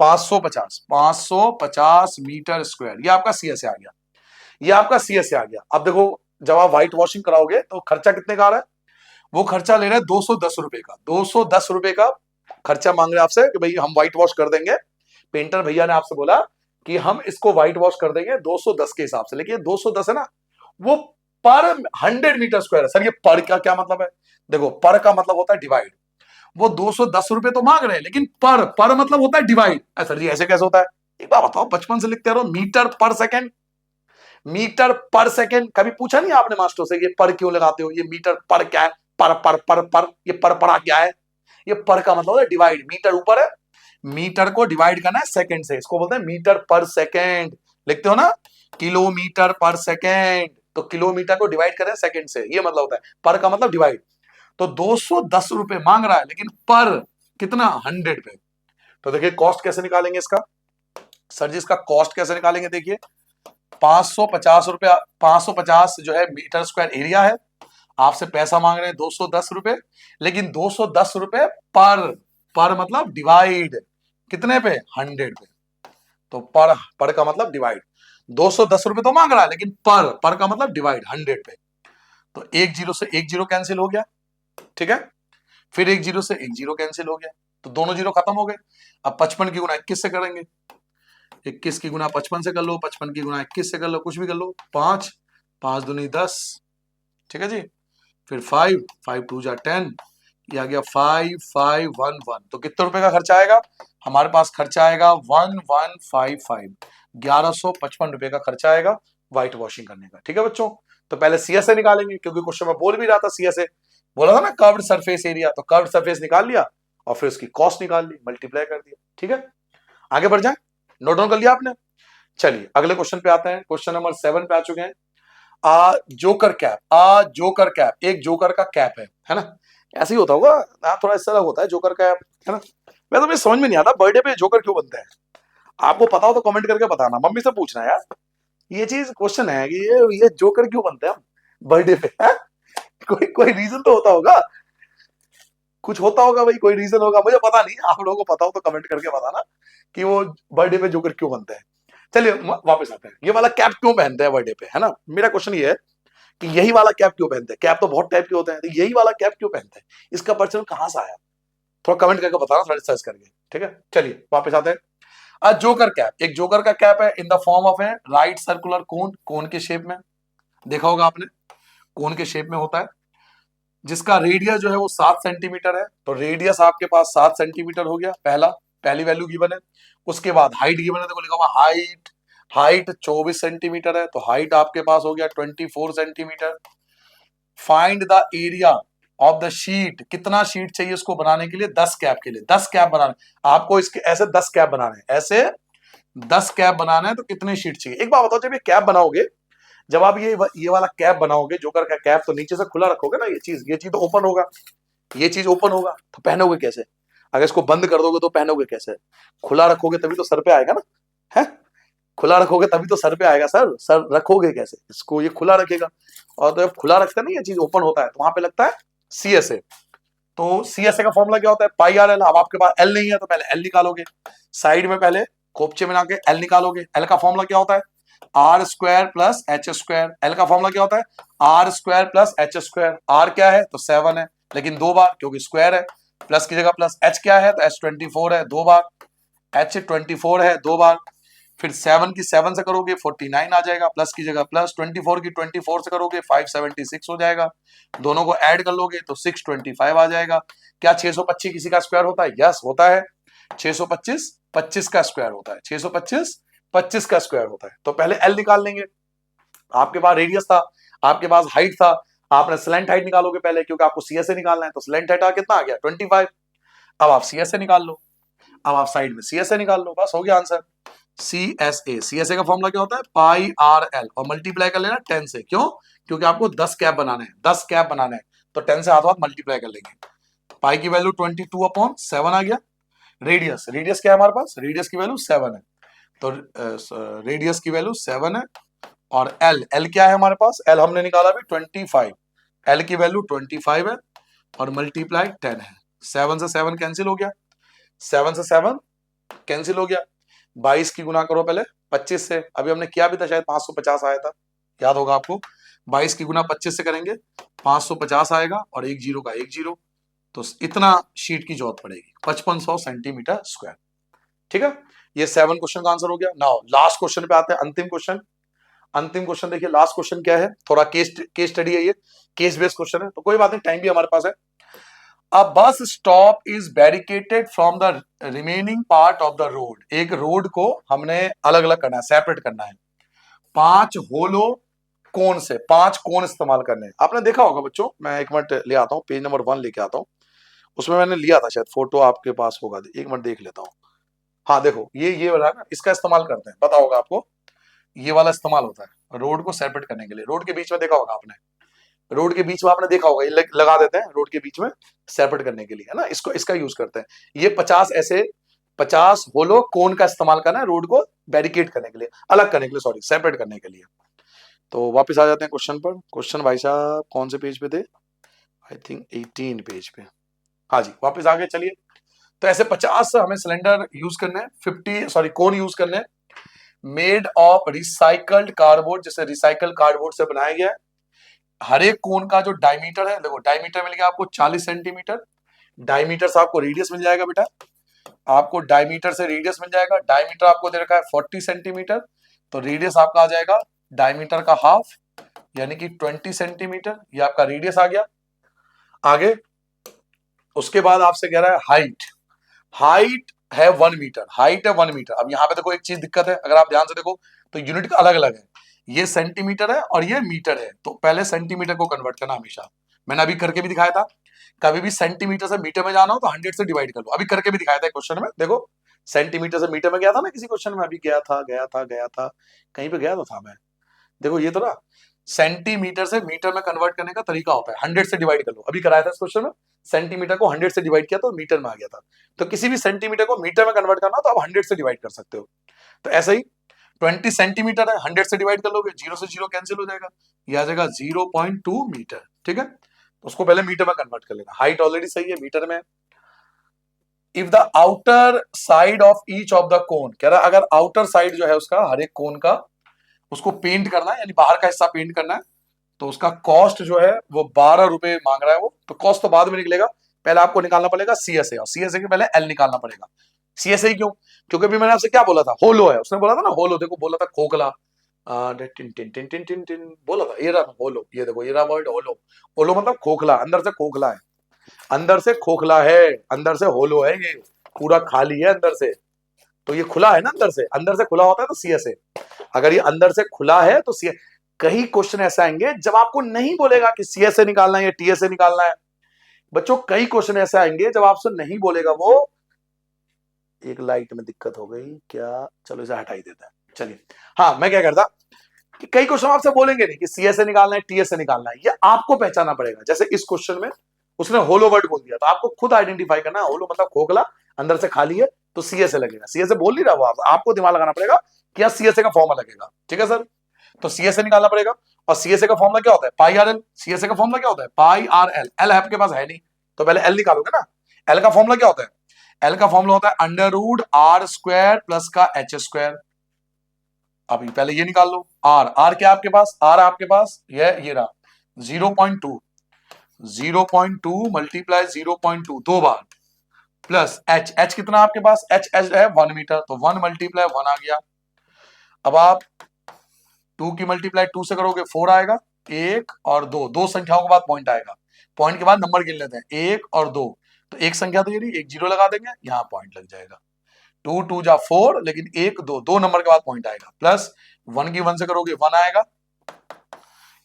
550 मीटर स्क्वायर, ये आपका सी एस ए आ गया, ये आपका सी एस ए आ गया। अब देखो जब आप व्हाइट वॉशिंग कराओगे तो खर्चा कितने का आ रहा है, वो खर्चा ले रहे हैं 210 रुपए का, 210 रुपए का खर्चा मांग रहे हैं आपसे कि भाई हम व्हाइट वॉश कर देंगे, पेंटर भैया ने आपसे बोला कि हम इसको व्हाइट वॉश कर देंगे 210 के हिसाब से, लेकिन 210 है ना वो पर 100 मीटर स्क्वायर है। सर ये पर का क्या मतलब है, देखो पर का मतलब होता है डिवाइड, वो 210 रुपए तो मांग रहे हैं लेकिन पर मतलब होता है डिवाइड। सर जी ऐसे कैसे होता है, एक बार बताओ, बचपन से लिखते रहो, मीटर पर सेकंड, मीटर पर सेकंड, कभी पूछा नहीं आपने मास्टर से ये पर क्यों लगाते हो, ये मीटर पर क्या है, पर ये पर पड़ा क्या है, ये पर का मतलब है डिवाइड, मीटर ऊपर है, मीटर को डिवाइड करना है सेकंड से, इसको बोलते हैं मीटर पर सेकंड, लिखते हो ना किलोमीटर पर सेकंड, तो किलोमीटर को डिवाइड करें सेकंड से, ये मतलब होता है पर का मतलब डिवाइड। तो 210 रुपए मांग रहा है लेकिन पर कितना 100 पे। तो देखिए कॉस्ट कैसे निकालेंगे इसका, सर जी इसका कॉस्ट कैसे निकालेंगे, देखिए 550 रुपया, 550 जो है मीटर स्क्वायर एरिया है, आपसे पैसा मांग रहे हैं 210 रुपए, लेकिन 210 रुपए पर मतलब डिवाइड कितने पे 100 पे, तो पर का मतलब डिवाइड, 210 रुपए तो मांग रहा है लेकिन पर का मतलब डिवाइड 100 पे, तो एक जीरो से एक जीरो कैंसिल हो गया, ठीक है, फिर एक जीरो से एक जीरो कैंसिल हो गया, तो दोनों जीरो खत्म हो गए। अब 55 की गुना 21 से करेंगे, 21 की गुना 55 से कर लो, 55 की गुना 21 से कर लो, कुछ भी कर लो, 5 5 दूनी 10, ठीक है जी, फिर 5 5 टू जा 10, ये आ गया 5511, तो कितने रुपए का खर्चा आएगा, हमारे पास खर्चा आएगा 1155, 1155 रुपए का खर्चा आएगा व्हाइट वॉशिंग करने का, ठीक है बच्चों। तो पहले सीएसए निकालेंगे क्योंकि क्वेश्चन में बोल भी रहा था सीएसए, बोला था ना कर्व्ड सरफेस एरिया, तो कर्व्ड सरफेस निकाल लिया और फिर उसकी कॉस्ट निकाल ली, मल्टीप्लाई कर दिया, ठीक है, आगे बढ़ जाए, नोट डाउन कर लिया आपने। चलिए अगले क्वेश्चन पे आते हैं, क्वेश्चन नंबर 7 पे आ चुके हैं। जोकर कैप, जोकर कैप, एक जोकर का कैप है ना, ऐसे ही होता होगा, थोड़ा इस तरह होता है जोकर कैप, है ना। मैं तो मुझे समझ में नहीं आता बर्थडे पे जोकर क्यों बनते हैं, आपको पता हो तो कमेंट करके बताना, मम्मी से पूछना यार, ये चीज क्वेश्चन है कि ये जोकर क्यों बनते हैं बर्थडे पे, है? कोई कोई रीजन तो होता होगा, कुछ होता होगा भाई, कोई रीजन होगा, मुझे पता नहीं, आप लोगों को पता हो तो कमेंट करके बताना कि वो बर्थडे पे जोकर क्यों बनते हैं। चलिए वापस आते हैं, ये वाला कैप क्यों पहनते हैं बर्थडे पे, है ना, मेरा क्वेश्चन ये है कि यही वाला कैप क्यों पहनते हैं, कैप तो बहुत टाइप के होते हैं, तो यही वाला कैप क्यों पहनते हैं, इसका पर्सन कहां से आया, थोड़ा कमेंट करके बताना, थोड़ा सर्च करके, ठीक है। चलिए वापस आते हैं, जोकर कैप, एक जोकर का कैप है in the form of a right circular cone, cone के शेप में, देखा होगा आपने, कोन के शेप में होता है, जिसका रेडियस जो है वो 7 सेंटीमीटर है, तो रेडियस आपके पास 7 सेंटीमीटर हो गया, पहली वैल्यू गिवन है। उसके बाद हाइट गिवन है, देखो लिखा हुआ हाइट, हाइट 24 सेंटीमीटर है, तो हाइट आपके पास हो गया 24 centimetre. Find the area of the sheet, कितना शीट चाहिए उसको बनाने के लिए, 10 कैप के लिए, 10 कैप बनाने, आपको इसके ऐसे 10 कैप बनाने हैं, ऐसे 10 कैप बनाना है, तो कितने शीट चाहिए, एक बार बताओ, जब ये कैप बनाओगे, जब आप ये वाला कैप बनाओगे जोकर का कैप, तो नीचे से खुला रखोगे ना, ये चीज तो ओपन होगा, ये चीज ओपन होगा, तो पहनोगे कैसे, अगर इसको बंद कर दोगे तो पहनोगे कैसे, खुला रखोगे तभी तो सर पे आएगा ना, है, खुला रखोगे तभी तो सर पे आएगा, सर रखोगे कैसे इसको, ये खुला रखेगा, और तो जब खुला रखता है ना, ये चीज ओपन होता है, तो वहां पे लगता है सीएसए, तो सीएसए का फॉर्मूला क्या होता है, पाई आर एल, अब आपके पास एल नहीं है तो पहले एल निकालोगे, साइड में पहले कोपचे में के एल निकालोगे, एल का फॉर्मूला क्या होता है, R square plus H square, L का फॉर्मूला क्या होता है, R square plus H square, R क्या है तो 7 है, लेकिन 2 बार क्योंकि स्क्वायर है, प्लस की जगह प्लस, एच क्या है तो एच 24 है 2 बार, एच 24 है 2 बार, फिर 7 की 7 से करोगे 49 आ जाएगा, प्लस की जगह प्लस, 24 की 24 से करोगे 576 हो जाएगा, दोनों को ऐड कर लोगे तो 625 आ जाएगा। क्या 625 किसी का स्क्वायर होता है, यस होता है, 625 25 का स्क्वायर होता है, 625 25 का स्क्वायर होता है, तो पहले एल निकाल लेंगे, आपके पास रेडियस था, आपके पास हाइट था, आपने स्लैंट हाइट निकालोगे पहले क्योंकि आपको सीएसए निकालना है, तो स्लैंट हाइट कितना आ गया 25, अब आप सीएसए निकाल लो, अब आप साइड में CSA निकाल लो, बस हो गया आंसर। CSA का फॉर्मूला क्या होता है, पाई आर एल, और मल्टीप्लाई कर लेना 10 से। क्यों? क्योंकि आपको 10 कैप बनाने हैं, 10 कैप बनाने हैं, तो 10 से हाथ मल्टीप्लाई कर लेंगे। पाई की वैल्यू 22/7 आ गया। रेडियस क्या है हमारे पास, रेडियस की वैल्यू 7 है, तो रेडियस की वैल्यू 7 है। और एल क्या है हमारे पास, एल हमने निकाला अभी 25, एल की वैल्यू 25 है और मल्टीप्लाई 10 है। 7 से 7 कैंसिल हो गया, 7 से 7 कैंसिल हो गया। 22 की गुना करो पहले 25 से, अभी हमने किया भी था, शायद 550 आया था, याद होगा आपको। 22 की गुना 25 से करेंगे 550 आएगा, और एक जीरो का एक जीरो, तो इतना शीट की जरूरत पड़ेगी, 5500 सेंटीमीटर स्क्वायर। ठीक है, ये 7 क्वेश्चन का आंसर हो गया। नाउ लास्ट क्वेश्चन पे आते हैं, अंतिम क्वेश्चन। अंतिम क्वेश्चन देखिए, लास्ट क्वेश्चन क्या है, थोड़ा केस स्टडी है, ये केस बेस्ड क्वेश्चन है, तो कोई बात नहीं, टाइम भी हमारे पास है। A bus stop is barricaded from the remaining part of the road. एक रोड को हमने अलग अलग करना है, सेपरेट करना है, 5 होलो कोन से, 5 कोन इस्तेमाल करने हैं। आपने देखा होगा बच्चों, मैं एक मिनट ले आता हूँ, पेज नंबर 1 लेके आता हूँ, उसमें मैंने लिया था, शायद फोटो आपके पास होगा, एक मिनट देख लेता हूँ। हाँ देखो, ये वाला है ना, इसका इस्तेमाल करते हैं, पता होगा आपको, ये वाला इस्तेमाल होता है रोड को सेपरेट करने के लिए। रोड के बीच में देखा होगा आपने, रोड के बीच में आपने देखा होगा, ये लगा देते हैं रोड के बीच में सेपरेट करने के लिए, है ना, इसको इसका यूज करते हैं। ये 50 ऐसे 50 होलो कोन का इस्तेमाल करना है रोड को बैरिकेड करने के लिए, अलग करने के लिए, सॉरी, सेपरेट करने के लिए। तो वापस आ जाते हैं क्वेश्चन पर। क्वेश्चन भाई साहब कौन से पेज पे थे, आई थिंक 18 पेज पे। हाँ जी, वापस आगे चलिए। तो ऐसे 50 हमें सिलेंडर यूज करने हैं, 50 सॉरी कोन यूज करने हैं, मेड ऑफ रिसाइकल्ड कार्डबोर्ड, जैसे रिसाइकल कार्डबोर्ड से बनाया गया है। हर एक कोन का जो डायमीटर है, देखो डायमीटर मिल गया आपको 40 सेंटीमीटर, डायमीटर से आपको रेडियस मिल जाएगा बेटा, आपको डायमीटर से रेडियस मिल जाएगा। डायमीटर आपको दे रखा है 40 सेंटीमीटर, तो रेडियस आपका आ जाएगा डायमीटर का हाफ, यानी कि 20 सेंटीमीटर, ये आपका रेडियस आ गया। आगे उसके बाद आपसे कह रहा है हाइट, हाइट है 1 मीटर, हाइट है 1 मीटर। अब यहाँ पे देखो एक चीज दिक्कत है, अगर आप ध्यान से देखो तो यूनिट अलग अलग है, ये सेंटीमीटर है और ये मीटर है, तो पहले सेंटीमीटर को कन्वर्ट करना हमेशा। मैंने अभी करके भी दिखाया था, कभी भी सेंटीमीटर से मीटर में जाना हो तो 100 से डिवाइड कर लो, अभी करके भी दिखाया था क्वेश्चन में, देखो सेंटीमीटर से मीटर में गया था ना किसी क्वेश्चन में, अभी गया था कहीं पे गया तो था मैं, देखो ये तो ना, सेंटीमीटर से मीटर में कन्वर्ट करने का तरीका होता है, 100 से डिवाइड कर लो, अभी कराया था इस क्वेश्चन में, सेंटीमीटर को 100 से डिवाइड किया तो मीटर में आ गया था। तो किसी भी सेंटीमीटर को मीटर में कन्वर्ट करना तो आप 100 से डिवाइड कर सकते हो। तो ऐसे ही 20 सेंटीमीटर है, 100 से डिवाइड कर लोगे, जीरो से जीरो कैंसिल हो जाएगा, ये आ जाएगा 0.2 मीटर। ठीक है, उसको पहले मीटर में कन्वर्ट कर लेना। हाइट ऑलरेडी सही है, मीटर में। If the outer side of each of the cone, कह रहा अगर आउटर साइड जो है उसका, हर एक कोन का, उसको पेंट करना है, यानी बाहर का हिस्सा पेंट करना है, तो उसका कॉस्ट जो है वो 12 रुपए मांग रहा है वो। तो कॉस्ट तो बाद में निकलेगा, पहले आपको निकालना पड़ेगा CSA, और CSA के पहले एल निकालना पड़ेगा। CSA क्यों? क्योंकि अभी मैंने आपसे क्या बोला था, होलो है, उसने बोला था ना होलो, देखो बोला था खोखला, tin tin tin tin tin tin बोला था, ये रहा होलो, ये देखो ये रहा वर्ड होलो। होलो मतलब खोखला, अंदर से खोखला है, अंदर से खोखला है, अंदर से होलो है, ये पूरा खाली है अंदर से, तो ये खुला है ना, अंदर से खुला होता है तो CSA। अगर ये अंदर से खुला है तो कई क्वेश्चन ऐसे आएंगे जब आपको नहीं बोलेगा कि CSA निकालना है या TSA निकालना है। बच्चों कई क्वेश्चन ऐसे आएंगे जब आपसे नहीं बोलेगा वो, एक लाइट में दिक्कत हो गई क्या, चलो इसे हटा ही देते हैं। चलिए, हाँ मैं क्या करता कि कई क्वेश्चन आपसे बोलेंगे नहीं कि CSA निकालना है TSA निकालना है, ये आपको पहचानना पड़ेगा। जैसे इस क्वेश्चन में उसने होलो वर्ड बोल दिया, तो आपको खुद आइडेंटिफाई करना है, होलो मतलब खोखला, अंदर से खाली है, तो CSA लगेगा। CSA बोल नहीं रहा वो, आपको दिमाग लगाना पड़ेगा कि CSA का फॉर्मूला लगेगा। ठीक है सर, तो CSA निकालना पड़ेगा, और CSA का फॉर्मूला क्या होता है, पाई आर एल। CSA का फॉर्मूला क्या होता है, पाई आर एल। एल आपके पास है नहीं, तो पहले एल निकालोगे ना। एल का फॉर्मूला क्या होता है, एल का फॉर्मूला होता है under root R square plus का एच स्क्वायर। अभी पहले ये निकाल लो, आर, आर क्या आपके पास, आर आपके पास ये रहा 0.2, 0.2 मल्टीप्लाई 0.2 दो बार, प्लस एच, एच कितना आपके पास, एच एच है 1 मीटर, तो 1 मल्टीप्लाई 1 आ गया। अब आप 2 की मल्टीप्लाई 2 से करोगे 4 आएगा, 1 और 2, दो संख्याओं के बाद पॉइंट आएगा, पॉइंट के बाद नंबर गिन लेते हैं 1 और 2, तो एक संख्या तो ये नहीं, एक जीरो लगा देंगे, यहाँ पॉइंट लग जाएगा। 2 2 जा 4, लेकिन 1 2, दो नंबर के बाद पॉइंट आएगा, प्लस 1 की 1 से करोगे 1 आएगा,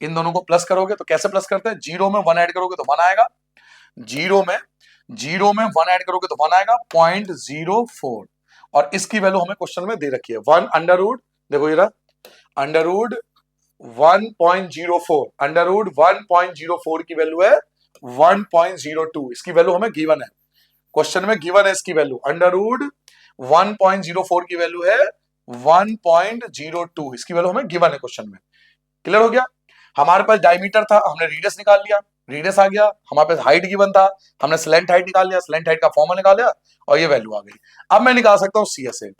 इन दोनों को प्लस करोगे तो कैसे प्लस करते हैं, जीरो में 1 ऐड करोगे तो 1 आएगा, जीरो में जीरो में 1 ऐड करोगे तो 1 आएगा, 0.04। और इसकी वैल्यू हमें क्वेश्चन में दे रखी है 1 अंडर रूट, देखो ये रहा, अंडर रूट 1.04, अंडर रूट 1.04 की वैल्यू है 1.02। इसकी वैल्यू हमें गिवन है, क्वेश्चन में गिवन है इसकी वैल्यू, अंडर रूट 1.04 की वैल्यू है 1.02, इसकी वैल्यू हमें गिवन है क्वेश्चन में। क्लियर हो गया? हमारे पास डायमीटर था, हमने रेडियस निकाल लिया, रेडियस आ गया, हमारे पास हाइट गिवन था, हमने स्लेंट हाइट निकाल लिया, स्लेंट हाइट का फॉर्मूला निकाल लिया और ये वैल्यू आ गई। अब मैं निकाल सकता हूं सीएसए,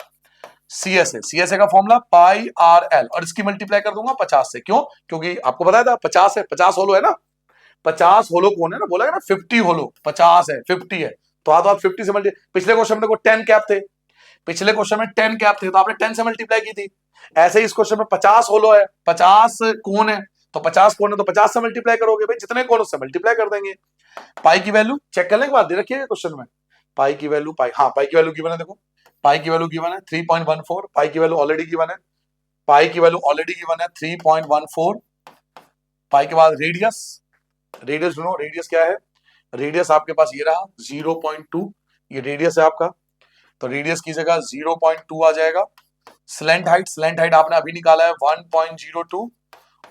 सीएसए का फॉर्मूला पाई आर एल, और इसकी मल्टीप्लाई कर दूंगा 50 से। क्यों? क्योंकि आपको बताया था 50 है, 50 होलो है ना, 50 होलो कौन है ना, बोला है ना 50 होलो, 50 है 50 है, तो आप 50 से मल्टी, पिछले क्वेश्चन में देखो 10 कैप थे, पिछले क्वेश्चन में 10 कैप थे तो आपने 10 से मल्टीप्लाई की थी। ऐसे ही इस क्वेश्चन में 50 होलो है, 50 कोण है, तो 50 कोण है तो 50 से मल्टीप्लाई करोगे भाई, जितने कोण उससे मल्टीप्लाई कर देंगे। पाई की वैल्यू चेक करने के बाद दे रखिएगा क्वेश्चन में, पाई की वैल्यू, पाई, हाँ पाई की वैल्यू गिवन है, देखो पाई की वैल्यू गिवन है 3.14, पाई की वैल्यू ऑलरेडी गिवन है, पाई की वैल्यू ऑलरेडी गिवन है 3.14। पाई के बाद रेडियस, रेडियस ढूंढो, रेडियस क्या है, रेडियस आपके पास ये रहा 0.2, ये रेडियस है आपका, तो रेडियस की जगह 0.2 आ जाएगा। स्लेंट हाइट, स्लेंट हाइट आपने अभी निकाला है 1.02,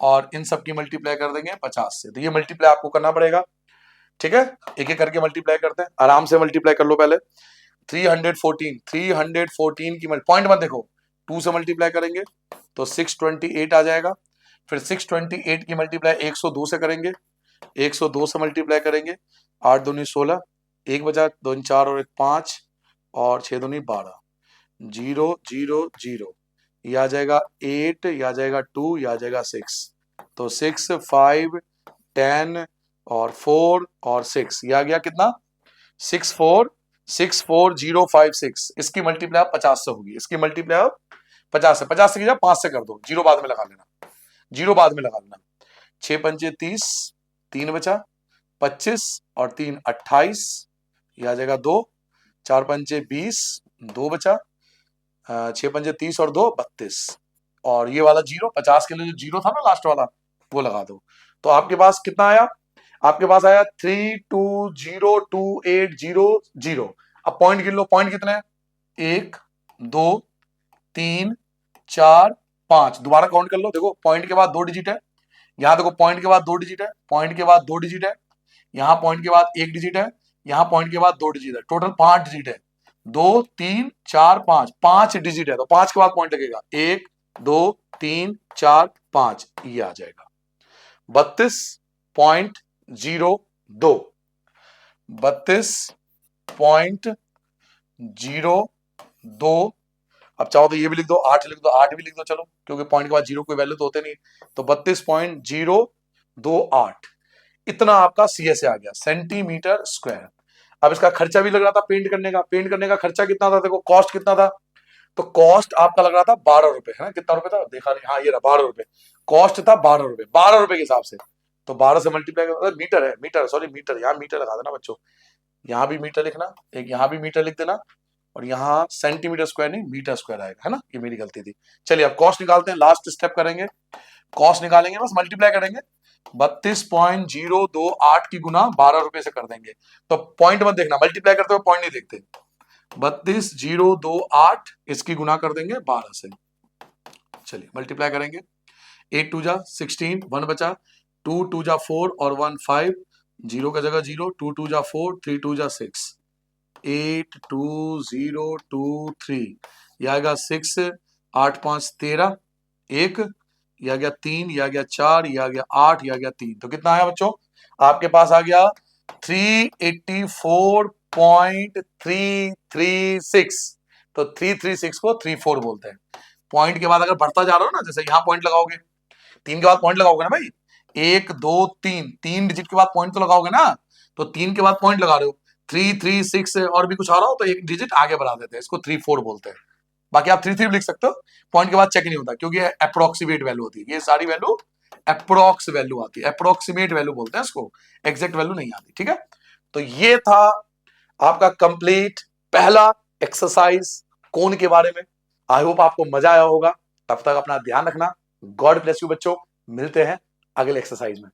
और इन सब की मल्टीप्लाई कर देंगे 50 से, तो ये मल्टीप्लाई आपको करना पड़ेगा, ठीक है, एक एक करके मल्टीप्लाई करते हैं, आराम से मल्टीप्लाई कर लो पहले। 314 की पॉइंट मत देखो, 2 से मल्टीप्लाई करेंगे तो 628 आ जाएगा, फिर 628 की मल्टीप्लाई 102 से करेंगे, 102 से मल्टीप्लाई करेंगे, 8 दूनी 16, एक बचा, 2 4 और 1 5, और 6 दूनी 12, 0 0 0, ये आ जाएगा 8, ये आ जाएगा 2, ये आ जाएगा 6, तो 6 5 10 और 4 और 6, ये आ गया कितना 646056, इसकी मल्टीप्लाई आप 50 से होगी, इसकी मल्टीप्लाई आप 50 से, 50 से कीजिए 5 से कर दो, जीरो बाद में लगा लेना, जीरो बाद में लगा लेना, 6 पंचे 30, 3 बचा, 25 और 3 28, ये आ जाएगा 2, 4 पंचे 20, 2 बचा, 6 पंचे 30 और 2 32, और ये वाला जीरो 50 के लिए जो जीरो था ना लास्ट वाला वो लगा दो, तो आपके पास कितना आया, आपके पास आया 320280 अब पॉइंट गिन लो, पॉइंट कितने हैं, 1 2 3 4 5, दोबारा काउंट कर लो, देखो पॉइंट के बाद 2 डिजिट है, यहां देखो पॉइंट के बाद 2 डिजिट है, पॉइंट के बाद 2 डिजिट है, यहां पॉइंट के बाद 1 डिजिट है, यहां पॉइंट के बाद 2 डिजिट है, टोटल 5 डिजिट है, 2 3 4 5, 5 डिजिट है, तो 5 के बाद पॉइंट लगेगा, 1 2 3 4 5, ये आ जाएगा 32.02, 32.02। अब चाहो तो ये भी लिख दो, 8 लिख दो, 8 भी लिख दो, चलो क्योंकि पॉइंट के बाद जीरो कोई वैल्यू तो होते नहीं, तो 32.028, इतना आपका सीएसए आ गया, सेंटीमीटर स्क्वायर। अब इसका खर्चा भी लग रहा था पेंट करने का, पेंट करने का खर्चा कितना था, देखो कॉस्ट कितना था, तो कॉस्ट आपका लग रहा था 12 रुपए, है ना, कितना रुपए था देखा नहीं, हाँ ये रहा 12 रुपए, कॉस्ट था 12 रुपए, 12 रुपए के हिसाब से, तो 12 से मल्टीप्लाई कर, मीटर है, मीटर सॉरी मीटर, यहाँ मीटर लगा देना बच्चों, यहाँ भी मीटर लिखना, एक यहाँ भी मीटर लिख देना, और यहाँ सेंटीमीटर स्क्वायर नहीं मीटर स्क्वायर आएगा, है ना, ये मेरी गलती थी। चलिए अब कॉस्ट निकालते हैं, लास्ट स्टेप करेंगे, कॉस्ट निकालेंगे, बस मल्टीप्लाई करेंगे, 32.028 की गुना 12 रुपए से कर देंगे, तो पॉइंट मत देखना, मल्टीप्लाई करते हुए पॉइंट नहीं देखते, 32.028 इसकी गुना कर देंगे 12 से, चलिए मल्टीप्लाई करेंगे, 8 2 जा 16, 1 बचा, 2 2 जा 4 और 1 5, जीरो का जगह जीरो, 2 2 जा 4, 3 2 जा 6, 82023, ये आ गया 6, 8 5 13, 1, ये आ गया 3, ये आ गया 4, ये आ गया 8, ये आ गया 3, तो कितना आया बच्चों, आपके पास आ गया 384.336, तो 336 को 34 बोलते हैं। पॉइंट के बाद अगर बढ़ता जा रहा हो ना, जैसे यहां पॉइंट लगाओगे, 3 के बाद पॉइंट लगाओगे ना भाई, 1 2 3, 3 डिजिट के बाद पॉइंट तो लगाओगे ना, तो 3 के बाद पॉइंट लगा रहे हो, 3 3 6 और भी कुछ आ रहा हो तो एक डिजिट आगे बढ़ा देते हैं, इसको 34 बोलते हैं। बाकी आप 3 3 भी लिख सकते हो, पॉइंट के बाद चेक नहीं होता क्योंकि अप्रोक्सीमेट वैल्यू होती है, ये सारी वैल्यू अप्रोक्स वैल्यू आती है, अप्रोक्सीमेट वैल्यू बोलते हैं इसको, एग्जैक्ट वैल्यू नहीं आती, ठीक है। तो ये था आपका कंप्लीट पहला एक्सरसाइज कोण के बारे में, आई होप आपको मजा आया होगा, तब तक अपना ध्यान रखना, गॉड ब्लेस यू बच्चों, मिलते हैं अगले एक्सरसाइज में।